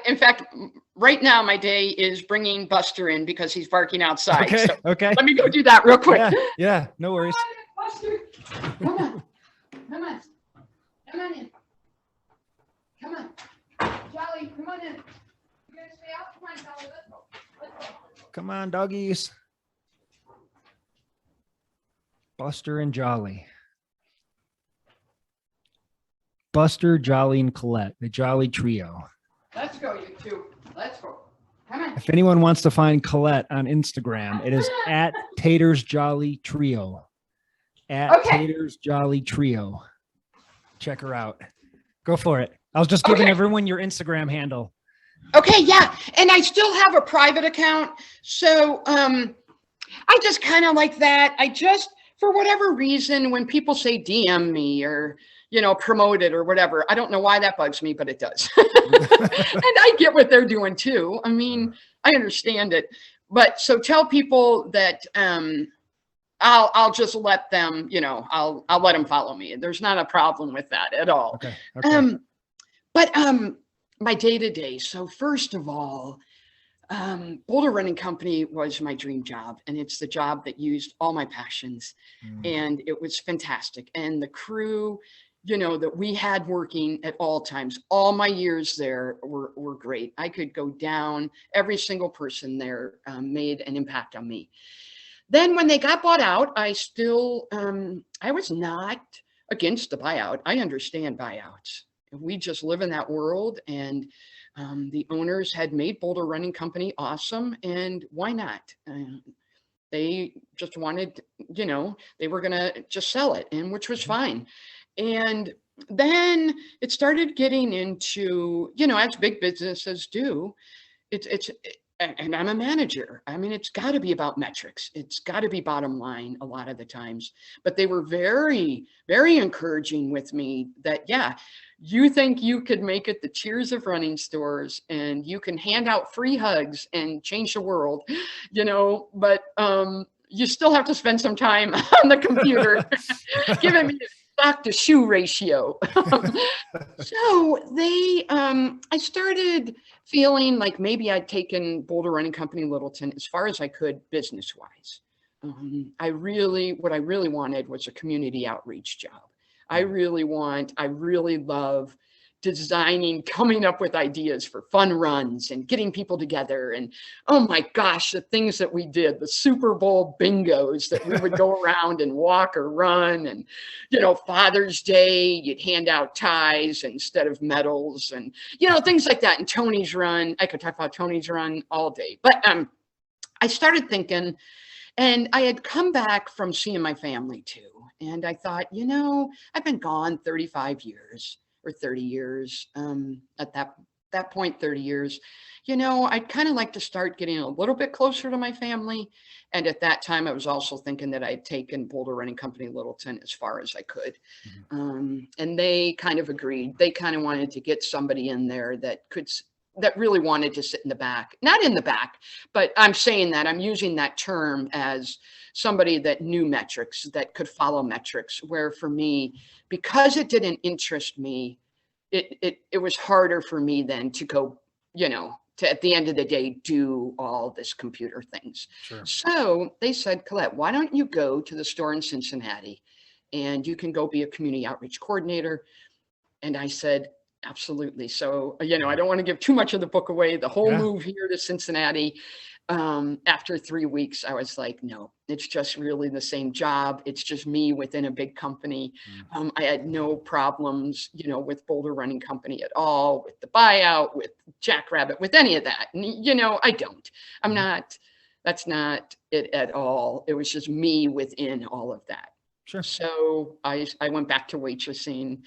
in fact, right now my day is bringing Buster in because he's barking outside. Okay, so okay. Let me go do that real quick. Yeah, no worries. Buster, come on in. Come on. Jolly, come on in. You gonna stay out? Come on, Jolly, let's go. Come on, doggies. Buster and Jolly. Buster, Jolly, and Collette, the Jolly Trio. Let's go, you two. Let's go. Come on. If anyone wants to find Collette on Instagram, it is at Taters Jolly Trio. Taters Jolly Trio. Check her out. Go for it. I was just giving everyone your Instagram handle. Okay, yeah. And I still have a private account. So I just kind of like that. For whatever reason, when people say DM me or, promote it or whatever, I don't know why that bugs me, but it does. And I get what they're doing too. I mean, I understand it. But so tell people that I'll just let them, I'll let them follow me. There's not a problem with that at all. Okay. But my day-to-day. So first of all, Boulder Running Company was my dream job, and it's the job that used all my passions, and it was fantastic. And the crew, that we had working at all times, all my years there were great. I could go down. Every single person there made an impact on me. Then when they got bought out, I still, I was not against the buyout. I understand buyouts. We just live in that world, and the owners had made Boulder Running Company awesome, and why not? They just wanted, they were going to just sell it, and which was fine. And then it started getting into, as big businesses do, and I'm a manager. I mean, it's got to be about metrics. It's got to be bottom line a lot of the times. But they were very, very encouraging with me that, yeah, you think you could make it the Cheers of running stores and you can hand out free hugs and change the world, but you still have to spend some time on the computer giving me a stock to shoe ratio. So I started feeling like maybe I'd taken Boulder Running Company Littleton as far as I could business wise. What I really wanted was a community outreach job. I really love designing, coming up with ideas for fun runs and getting people together. And oh my gosh, the things that we did, the Super Bowl bingos that we would go around and walk or run. And, Father's Day, you'd hand out ties instead of medals and, things like that. And Tony's Run, I could talk about Tony's Run all day. But I started thinking, and I had come back from seeing my family too. And I thought, I've been gone 35 years or 30 years at that that point, 30 years, you know, I'd kind of like to start getting a little bit closer to my family. And at that time, I was also thinking that I'd taken Boulder Running Company Littleton as far as I could. And they kind of agreed. They kind of wanted to get somebody in there that that really wanted to sit in the back, not in the back, but I'm saying that I'm using that term as somebody that knew metrics, that could follow metrics, where for me, because it didn't interest me, it was harder for me then to go, you know, to at the end of the day, do all this computer things. Sure. So they said, Collette, why don't you go to the store in Cincinnati and you can go be a community outreach coordinator? And I said, absolutely. So, you know, I don't want to give too much of the book away. The whole move here to Cincinnati, after 3 weeks, I was like, no, it's just really the same job. It's just me within a big company. I had no problems, you know, with Boulder Running Company at all, with the buyout, with Jackrabbit, with any of that. And, you know, I don't. I'm not, that's not it at all. It was just me within all of that. Sure. So I went back to waitressing.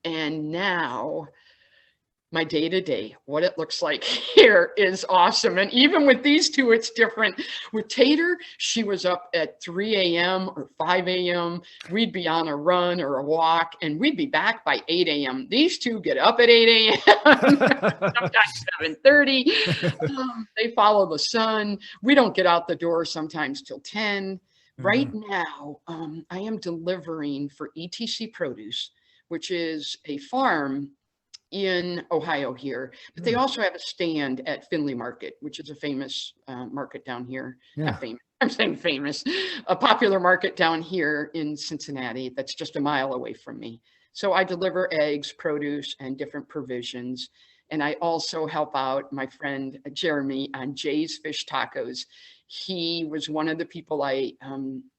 And now my day-to-day, what it looks like here is awesome. And even with these two, it's different. With Tater, she was up at 3 a.m. or 5 a.m. We'd be on a run or a walk, and we'd be back by 8 a.m. These two get up at 8 a.m., sometimes 7:30. They follow the sun. We don't get out the door sometimes till 10. Right now, I am delivering for ETC Produce, which is a farm in Ohio here, but they also have a stand at Findlay Market, which is a famous market down here. Not famous, I'm saying famous, a popular market down here in Cincinnati that's just a mile away from me. So I deliver eggs, produce, and different provisions. And I also help out my friend Jeremy on Jay's Fish Tacos. He was one of the people I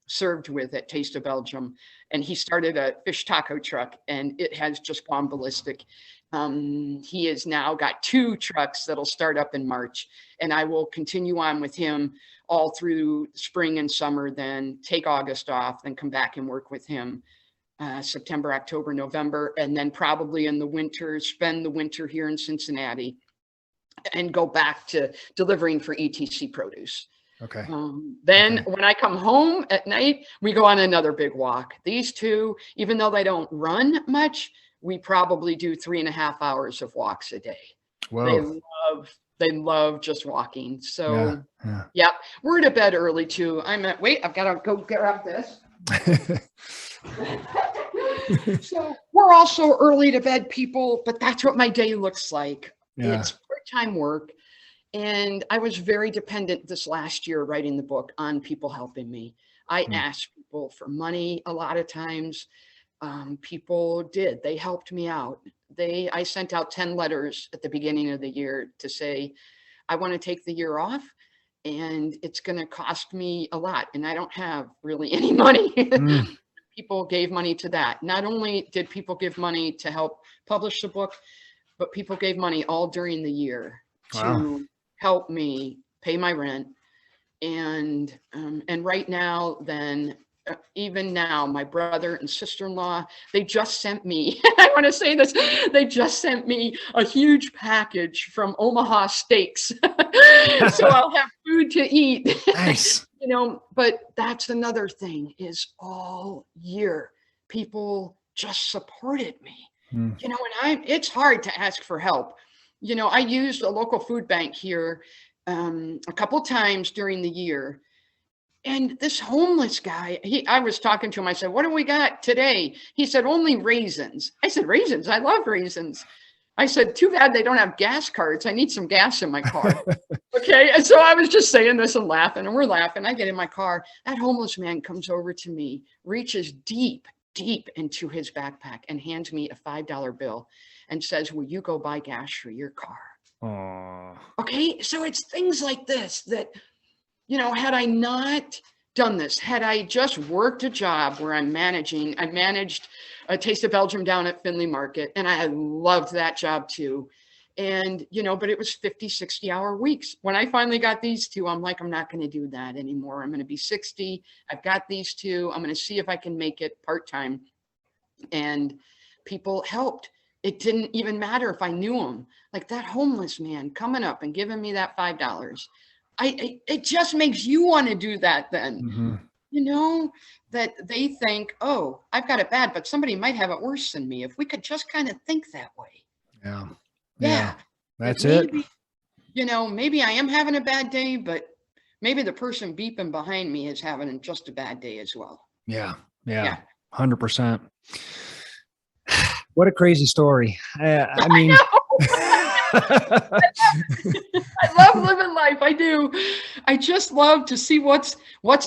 served with at Taste of Belgium, and he started a fish taco truck, and it has just gone ballistic. He has now got 2 trucks that'll start up in March, and I will continue on with him all through spring and summer, then take August off, then come back and work with him September, October, November, and then probably in the winter, spend the winter here in Cincinnati and go back to delivering for ETC Produce. Okay. Then when I come home at night, we go on another big walk. These two, even though they don't run much, we probably do 3.5 hours of walks a day. Whoa. They love just walking. So yeah, we're to bed early too. Wait, I've got to go grab this. So we're also early to bed people, but that's what my day looks like. It's part-time work. And I was very dependent this last year writing the book on people helping me. I asked people for money a lot of times. People did. They helped me out. I sent out 10 letters at the beginning of the year to say, I want to take the year off and it's going to cost me a lot. And I don't have really any money. People gave money to that. Not only did people give money to help publish the book, but people gave money all during the year to help me pay my rent. And right now, then, even now, my brother and sister-in-law, they just sent me, I want to say this, they just sent me a huge package from Omaha Steaks. So I'll have food to eat. Nice. You know, but that's another thing is all year, people just supported me. You know, and it's hard to ask for help. You know, I used a local food bank here a couple times during the year. And this homeless guy, I was talking to him. I said, what do we got today? He said, only raisins. I said, raisins? I love raisins. I said, too bad they don't have gas cards. I need some gas in my car. Okay. And so I was just saying this and laughing, and we're laughing. I get in my car. That homeless man comes over to me, reaches deep into his backpack and hands me a $5 bill and says, will you go buy gas for your car? Aww. Okay. So it's things like this that, you know, had I not done this, had I just worked a job where I managed a Taste of Belgium down at Findlay Market, and I loved that job too. And, you know, but it was 50, 60-hour weeks. When I finally got these two, I'm like, I'm not going to do that anymore. I'm going to be 60. I've got these two. I'm going to see if I can make it part-time. And people helped. it didn't even matter if I knew him. Like that homeless man coming up and giving me that $5. It just makes you want to do that then. Mm-hmm. You know, that they think, oh, I've got it bad, but somebody might have it worse than me. If we could just kind of think that way. Yeah. Yeah. That's maybe, it. You know, maybe I am having a bad day, but maybe the person beeping behind me is having just a bad day as well. Yeah. 100%. What a crazy story. I mean, I love living life. I do. I just love to see what's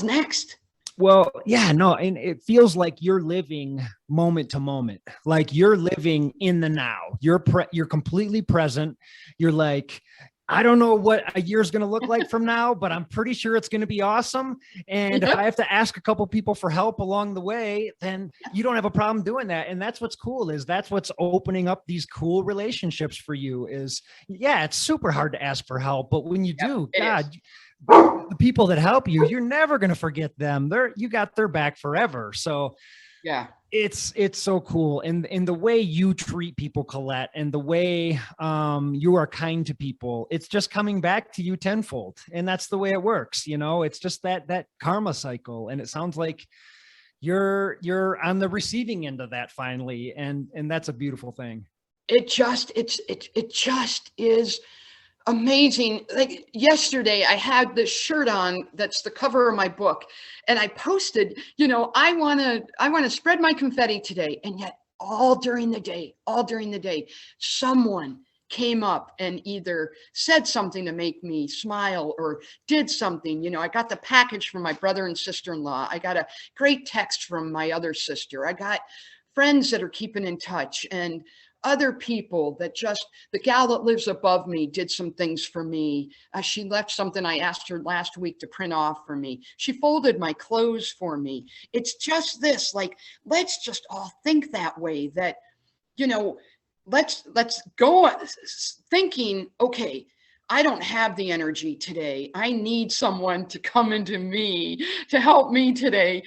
next. well, yeah, no, and it feels like you're living moment to moment, like you're living in the now. You're completely present. You're like, I don't know what a year's going to look like from now, but I'm pretty sure it's going to be awesome. And if I have to ask a couple people for help along the way, then you don't have a problem doing that. And that's what's cool, is that's what's opening up these cool relationships for you. Is, yeah, it's super hard to ask for help, but when you do, God, the people that help you, you're never going to forget them. You got their back forever. So yeah, it's so cool. And the way you treat people, Collette, and the way you are kind to people, it's just coming back to you tenfold. And that's the way it works. You know, it's just that karma cycle. And it sounds like you're on the receiving end of that finally. And that's a beautiful thing. It just is amazing. Like yesterday, I had this shirt on that's the cover of my book, and I posted, you know, I want to spread my confetti today, and yet all during the day, someone came up and either said something to make me smile or did something. You know, I got the package from my brother and sister-in-law. I got a great text from my other sister. I got friends that are keeping in touch, and other people that the gal that lives above me did some things for me. She left something I asked her last week to print off for me. She folded my clothes for me. It's just this, like, let's just all think that way, that, you know, let's go thinking, okay, I don't have the energy today. I need someone to come into me to help me today.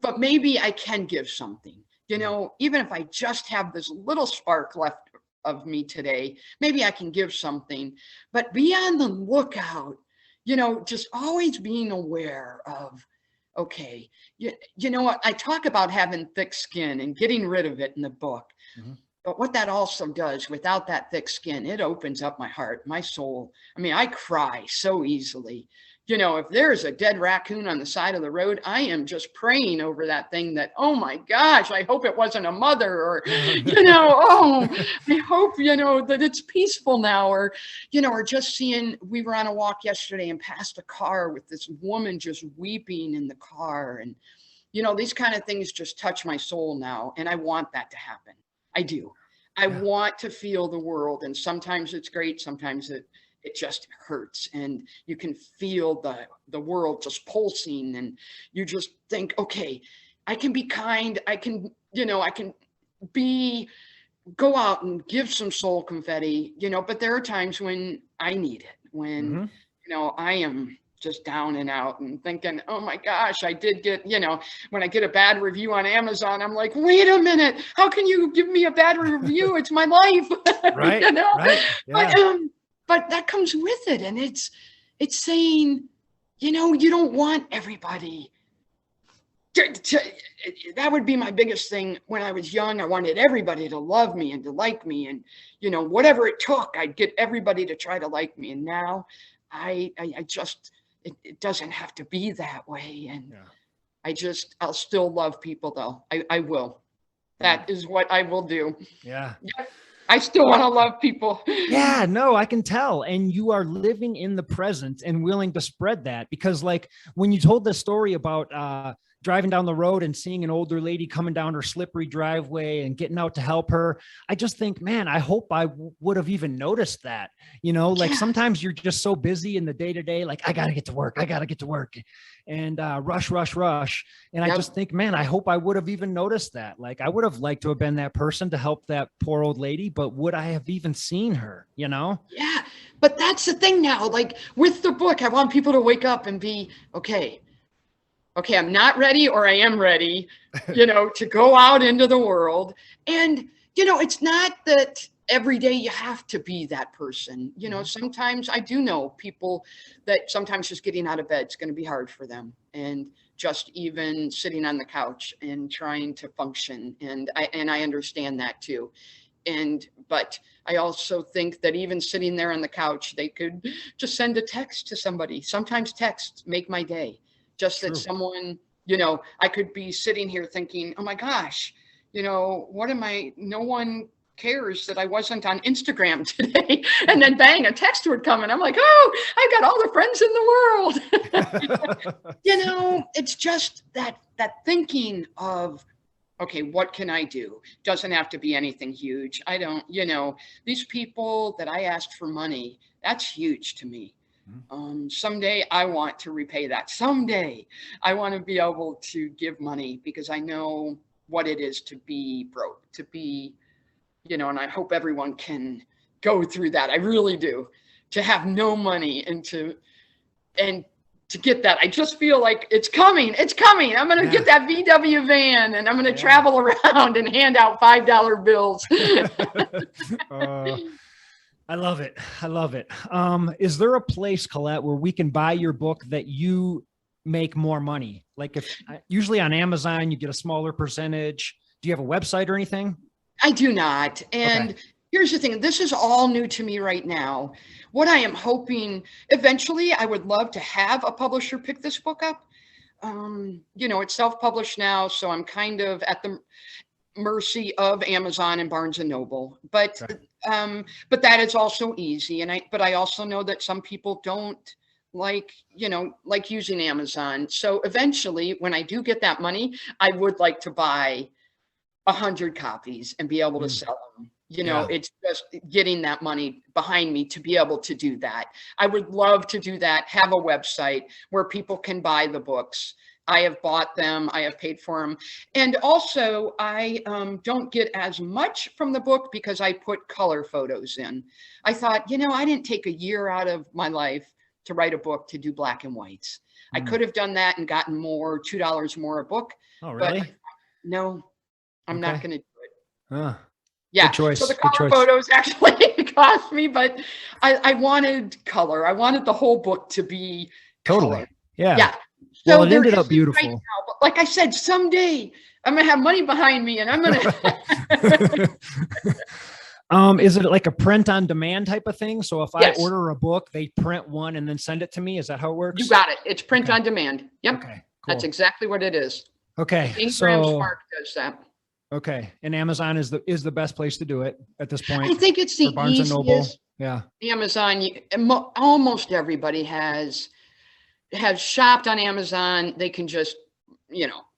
But maybe I can give something. You know, even if I just have this little spark left of me today, maybe I can give something. But be on the lookout, you know, just always being aware of, okay, you know what? I talk about having thick skin and getting rid of it in the book. Mm-hmm. But what that also does, without that thick skin, it opens up my heart, my soul. I mean, I cry so easily. You know, if there's a dead raccoon on the side of the road, I am just praying over that thing that, oh my gosh, I hope it wasn't a mother, or, you know, oh, I hope, you know, that it's peaceful now, or, you know, or just seeing, we were on a walk yesterday and passed a car with this woman just weeping in the car. And, you know, these kind of things just touch my soul now. And I want that to happen. I do. I want to feel the world. And sometimes it's great. Sometimes it just hurts, and you can feel the world just pulsing, and you just think, okay, I can be kind. I can, you know, go out and give some soul confetti, you know, but there are times when I need it, when, you know, I am just down and out and thinking, oh my gosh, I did get, you know, when I get a bad review on Amazon, I'm like, wait a minute, how can you give me a bad review? It's my life. Right. You know? Right. Yeah. But that comes with it. And it's saying, you know, you don't want everybody that would be my biggest thing when I was young. I wanted everybody to love me and to like me. And, you know, whatever it took, I'd get everybody to try to like me. And now I just, it doesn't have to be that way. And I'll still love people though. I will. That is what I will do. Yeah. I still want to love people. Yeah, no, I can tell. And you are living in the present and willing to spread that, because like when you told the story about driving down the road and seeing an older lady coming down her slippery driveway and getting out to help her, I just think, man, I hope I would have even noticed that, you know, like sometimes you're just so busy in the day to day, like I got to get to work and rush. And I just think, man, I hope I would have even noticed that. Like I would have liked to have been that person to help that poor old lady, but would I have even seen her, you know? Yeah. But that's the thing now, like with the book, I want people to wake up and be, okay, I'm not ready, or I am ready, you know, to go out into the world. And, it's not that every day you have to be that person. Sometimes I do know people that sometimes just getting out of bed is going to be hard for them, and just even sitting on the couch and trying to function. And I understand that too. But I also think that even sitting there on the couch, they could just send a text to somebody. Sometimes texts make my day. Just that someone, I could be sitting here thinking, oh my gosh, what am I? No one cares that I wasn't on Instagram today. And then bang, a text would come and I'm like, oh, I got all the friends in the world. It's just that thinking of, okay, what can I do? Doesn't have to be anything huge. I don't, these people that I asked for money, that's huge to me. Someday I want to repay that. Someday I want to be able to give money because I know what it is to be broke, to be, and I hope everyone can go through that. I really do. To have no money and to get that. I just feel like it's coming. It's coming. I'm going to get that VW van and I'm going to travel around and hand out $5 bills. I love it. I love it. Is there a place, Collette, where we can buy your book that you make more money? Like usually on Amazon, you get a smaller percentage. Do you have a website or anything? I do not. And here's the thing. This is all new to me right now. What I am hoping eventually, I would love to have a publisher pick this book up. It's self-published now, so I'm kind of at the mercy of Amazon and Barnes and Noble. But that is also easy. But I also know that some people don't like using Amazon. So eventually, when I do get that money, I would like to buy 100 copies and be able to sell them. It's just getting that money behind me to be able to do that. I would love to do that, have a website where people can buy the books. I have bought them. I have paid for them. And also I don't get as much from the book because I put color photos in. I thought, I didn't take a year out of my life to write a book to do black and whites. I could have done that and gotten more, $2 more a book. Oh, really? But no, I'm not going to do it. Good choice. So the color photos actually cost me, but I wanted color. I wanted the whole book to be totally color. Yeah. So well, it ended up beautiful. Right now, but like I said, someday I'm gonna have money behind me, and I'm gonna. Is it like a print on demand type of thing? So if I order a book, they print one and then send it to me. Is that how it works? You got it. It's print on demand. Yep. Okay. Cool. That's exactly what it is. Okay. Ingram Spark does that. Okay. And Amazon is the best place to do it at this point. I think it's the Barnes and Noble. easiest. Yeah. Amazon, almost everybody has shopped on Amazon. They can just,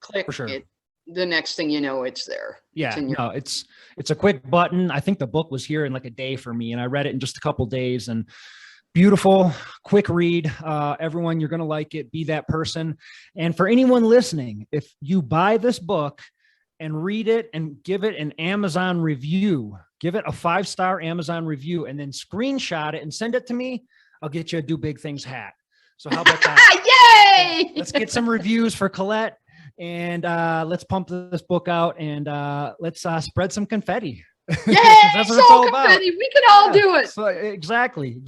click For sure. it. The next thing you know, it's there. Yeah. It's a quick button. I think the book was here in like a day for me, and I read it in just a couple of days. And beautiful, quick read. Everyone, you're going to like it. Be that person. And for anyone listening, if you buy this book and read it and give it an Amazon review, give it a 5-star Amazon review, and then screenshot it and send it to me, I'll get you a Do Big Things hat. So how about that? Yay! Let's get some reviews for Collette, and let's pump this book out, and let's spread some confetti. Yay! That's what it's all confetti. about. We can all do it. So, exactly.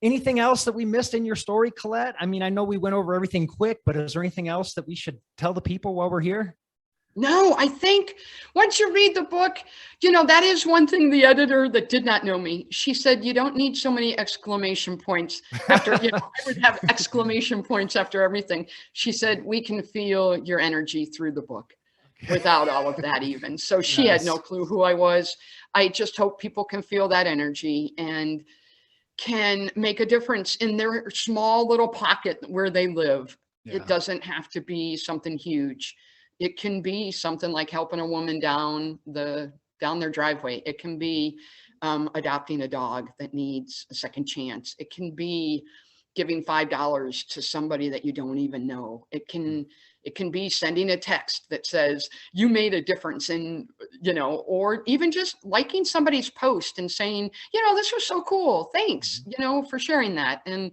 Anything else that we missed in your story, Collette? I mean, I know we went over everything quick, but is there anything else that we should tell the people while we're here? No, I think once you read the book, that is one thing the editor that did not know me, she said, you don't need so many exclamation points after, I would have exclamation points after everything. She said, we can feel your energy through the book without all of that even. So she had no clue who I was. I just hope people can feel that energy and can make a difference in their small little pocket where they live. Yeah. It doesn't have to be something huge. It can be something like helping a woman down their driveway. It can be adopting a dog that needs a second chance. It can be giving $5 to somebody that you don't even know. It can be sending a text that says you made a difference in, or even just liking somebody's post and saying, this was so cool. Thanks, for sharing that. And,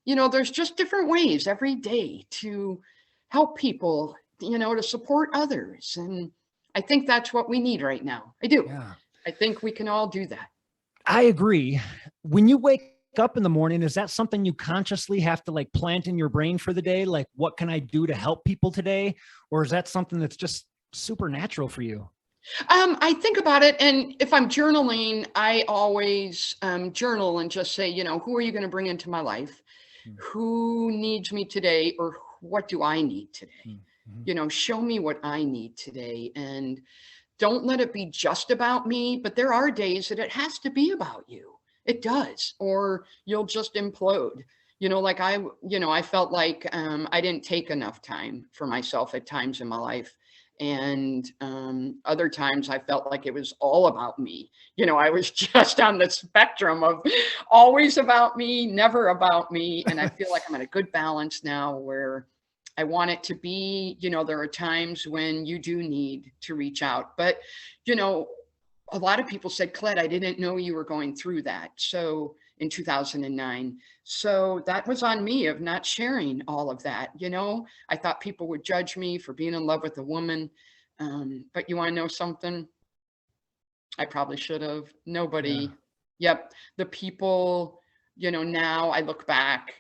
there's just different ways every day to help people, to support others. And I think that's what we need right now. I do. Yeah. I think we can all do that. I agree. When you wake up in the morning, is that something you consciously have to like plant in your brain for the day? Like, what can I do to help people today? Or is that something that's just supernatural for you? I think about it, and if I'm journaling, I always journal and just say, who are you going to bring into my life? Who needs me today, or what do I need today? Show me what I need today, and don't let it be just about me. But there are days that it has to be about you. It does, or you'll just implode. Like I felt like I didn't take enough time for myself at times in my life. And other times I felt like it was all about me. I was just on the spectrum of always about me, never about me. And I feel like I'm at a good balance now where I want it to be, there are times when you do need to reach out. But, a lot of people said, Collette, I didn't know you were going through that. So in 2009. So that was on me of not sharing all of that. I thought people would judge me for being in love with a woman. But you want to know something? I probably should have. Nobody. Yeah. Yep. The people, now I look back,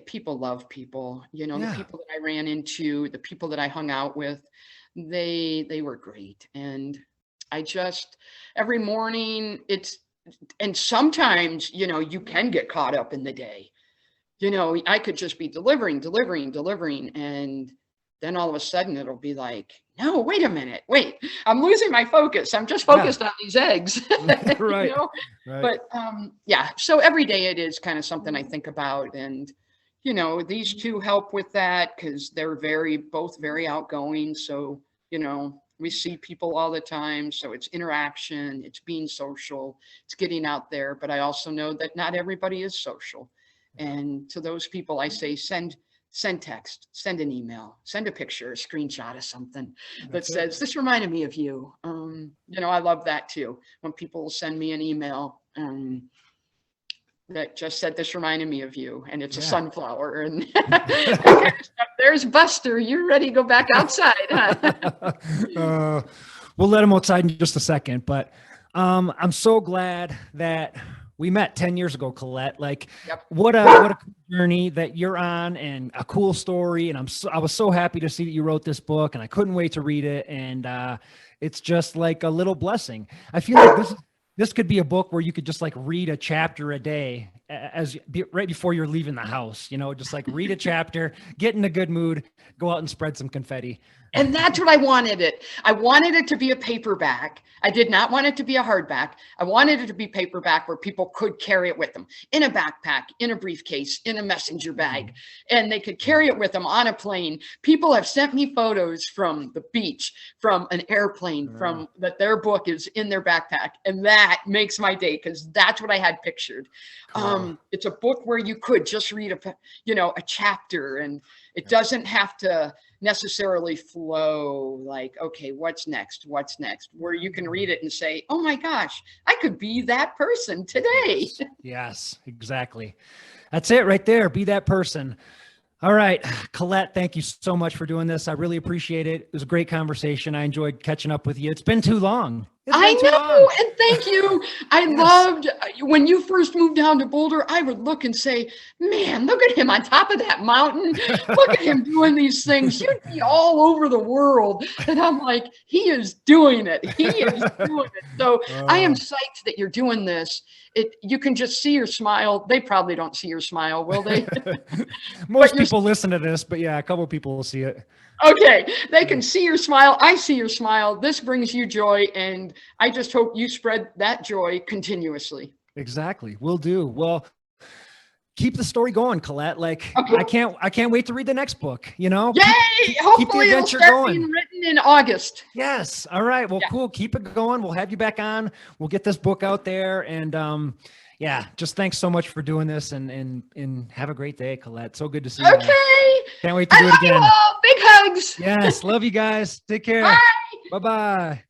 people love people, the people that I ran into, the people that I hung out with, they were great. And I just, every morning and sometimes, you can get caught up in the day. I could just be delivering. And then all of a sudden it'll be like, no, wait a minute. Wait, I'm losing my focus. I'm just focused on these eggs. Right. Right. But so every day it is kind of something I think about. And, these two help with that because they're both very outgoing. So, we see people all the time. So it's interaction, it's being social, it's getting out there. But I also know that not everybody is social. And to those people, I say, send text, send an email, send a picture, a screenshot of something that says, this reminded me of you. I love that too. When people send me an email that just said, this reminded me of you, and it's a sunflower and there's Buster. You're ready to go back outside, huh? We'll let him outside in just a second, but I'm so glad that we met 10 years ago, Collette. Like, what a cool journey that you're on, and a cool story. And I was so happy to see that you wrote this book, and I couldn't wait to read it. And it's just like a little blessing. I feel like this could be a book where you could just like read a chapter a day right before you're leaving the house, just like read a chapter, get in a good mood, go out and spread some confetti. And that's what I wanted it. I wanted it to be a paperback. I did not want it to be a hardback. I wanted it to be paperback where people could carry it with them in a backpack, in a briefcase, in a messenger bag, and they could carry it with them on a plane. People have sent me photos from the beach, from an airplane, from that their book is in their backpack. And that makes my day because that's what I had pictured. Cool. It's a book where you could just read a chapter, and it doesn't have to necessarily flow like, okay, what's next, where you can read it and say, oh my gosh, I could be that person today. Yes, exactly. That's it right there. Be that person. All right, Collette, thank you so much for doing this. I really appreciate it. It was a great conversation. I enjoyed catching up with you. It's been too long. I know, and thank you. I loved when you first moved down to Boulder. I would look and say, man, look at him on top of that mountain. Look at him doing these things. You'd be all over the world. And I'm like, he is doing it. He is doing it. So I am psyched that you're doing this. You can just see your smile. They probably don't see your smile, will they? Most people listen to this, but yeah, a couple of people will see it. Okay, they can see your smile. I see your smile. This brings you joy, and I just hope you spread that joy continuously. Exactly. Will do. Well, keep the story going, Collette. Like, okay. I can't wait to read the next book, Yay! Hopefully it'll start being written in August. Yes. All right. Well, cool. Keep it going. We'll have you back on. We'll get this book out there, and just thanks so much for doing this, and have a great day, Collette. So good to see you. Okay. Can't wait to do it again. You all. Big hugs. Yes. Love you guys. Take care. Bye. Bye-bye.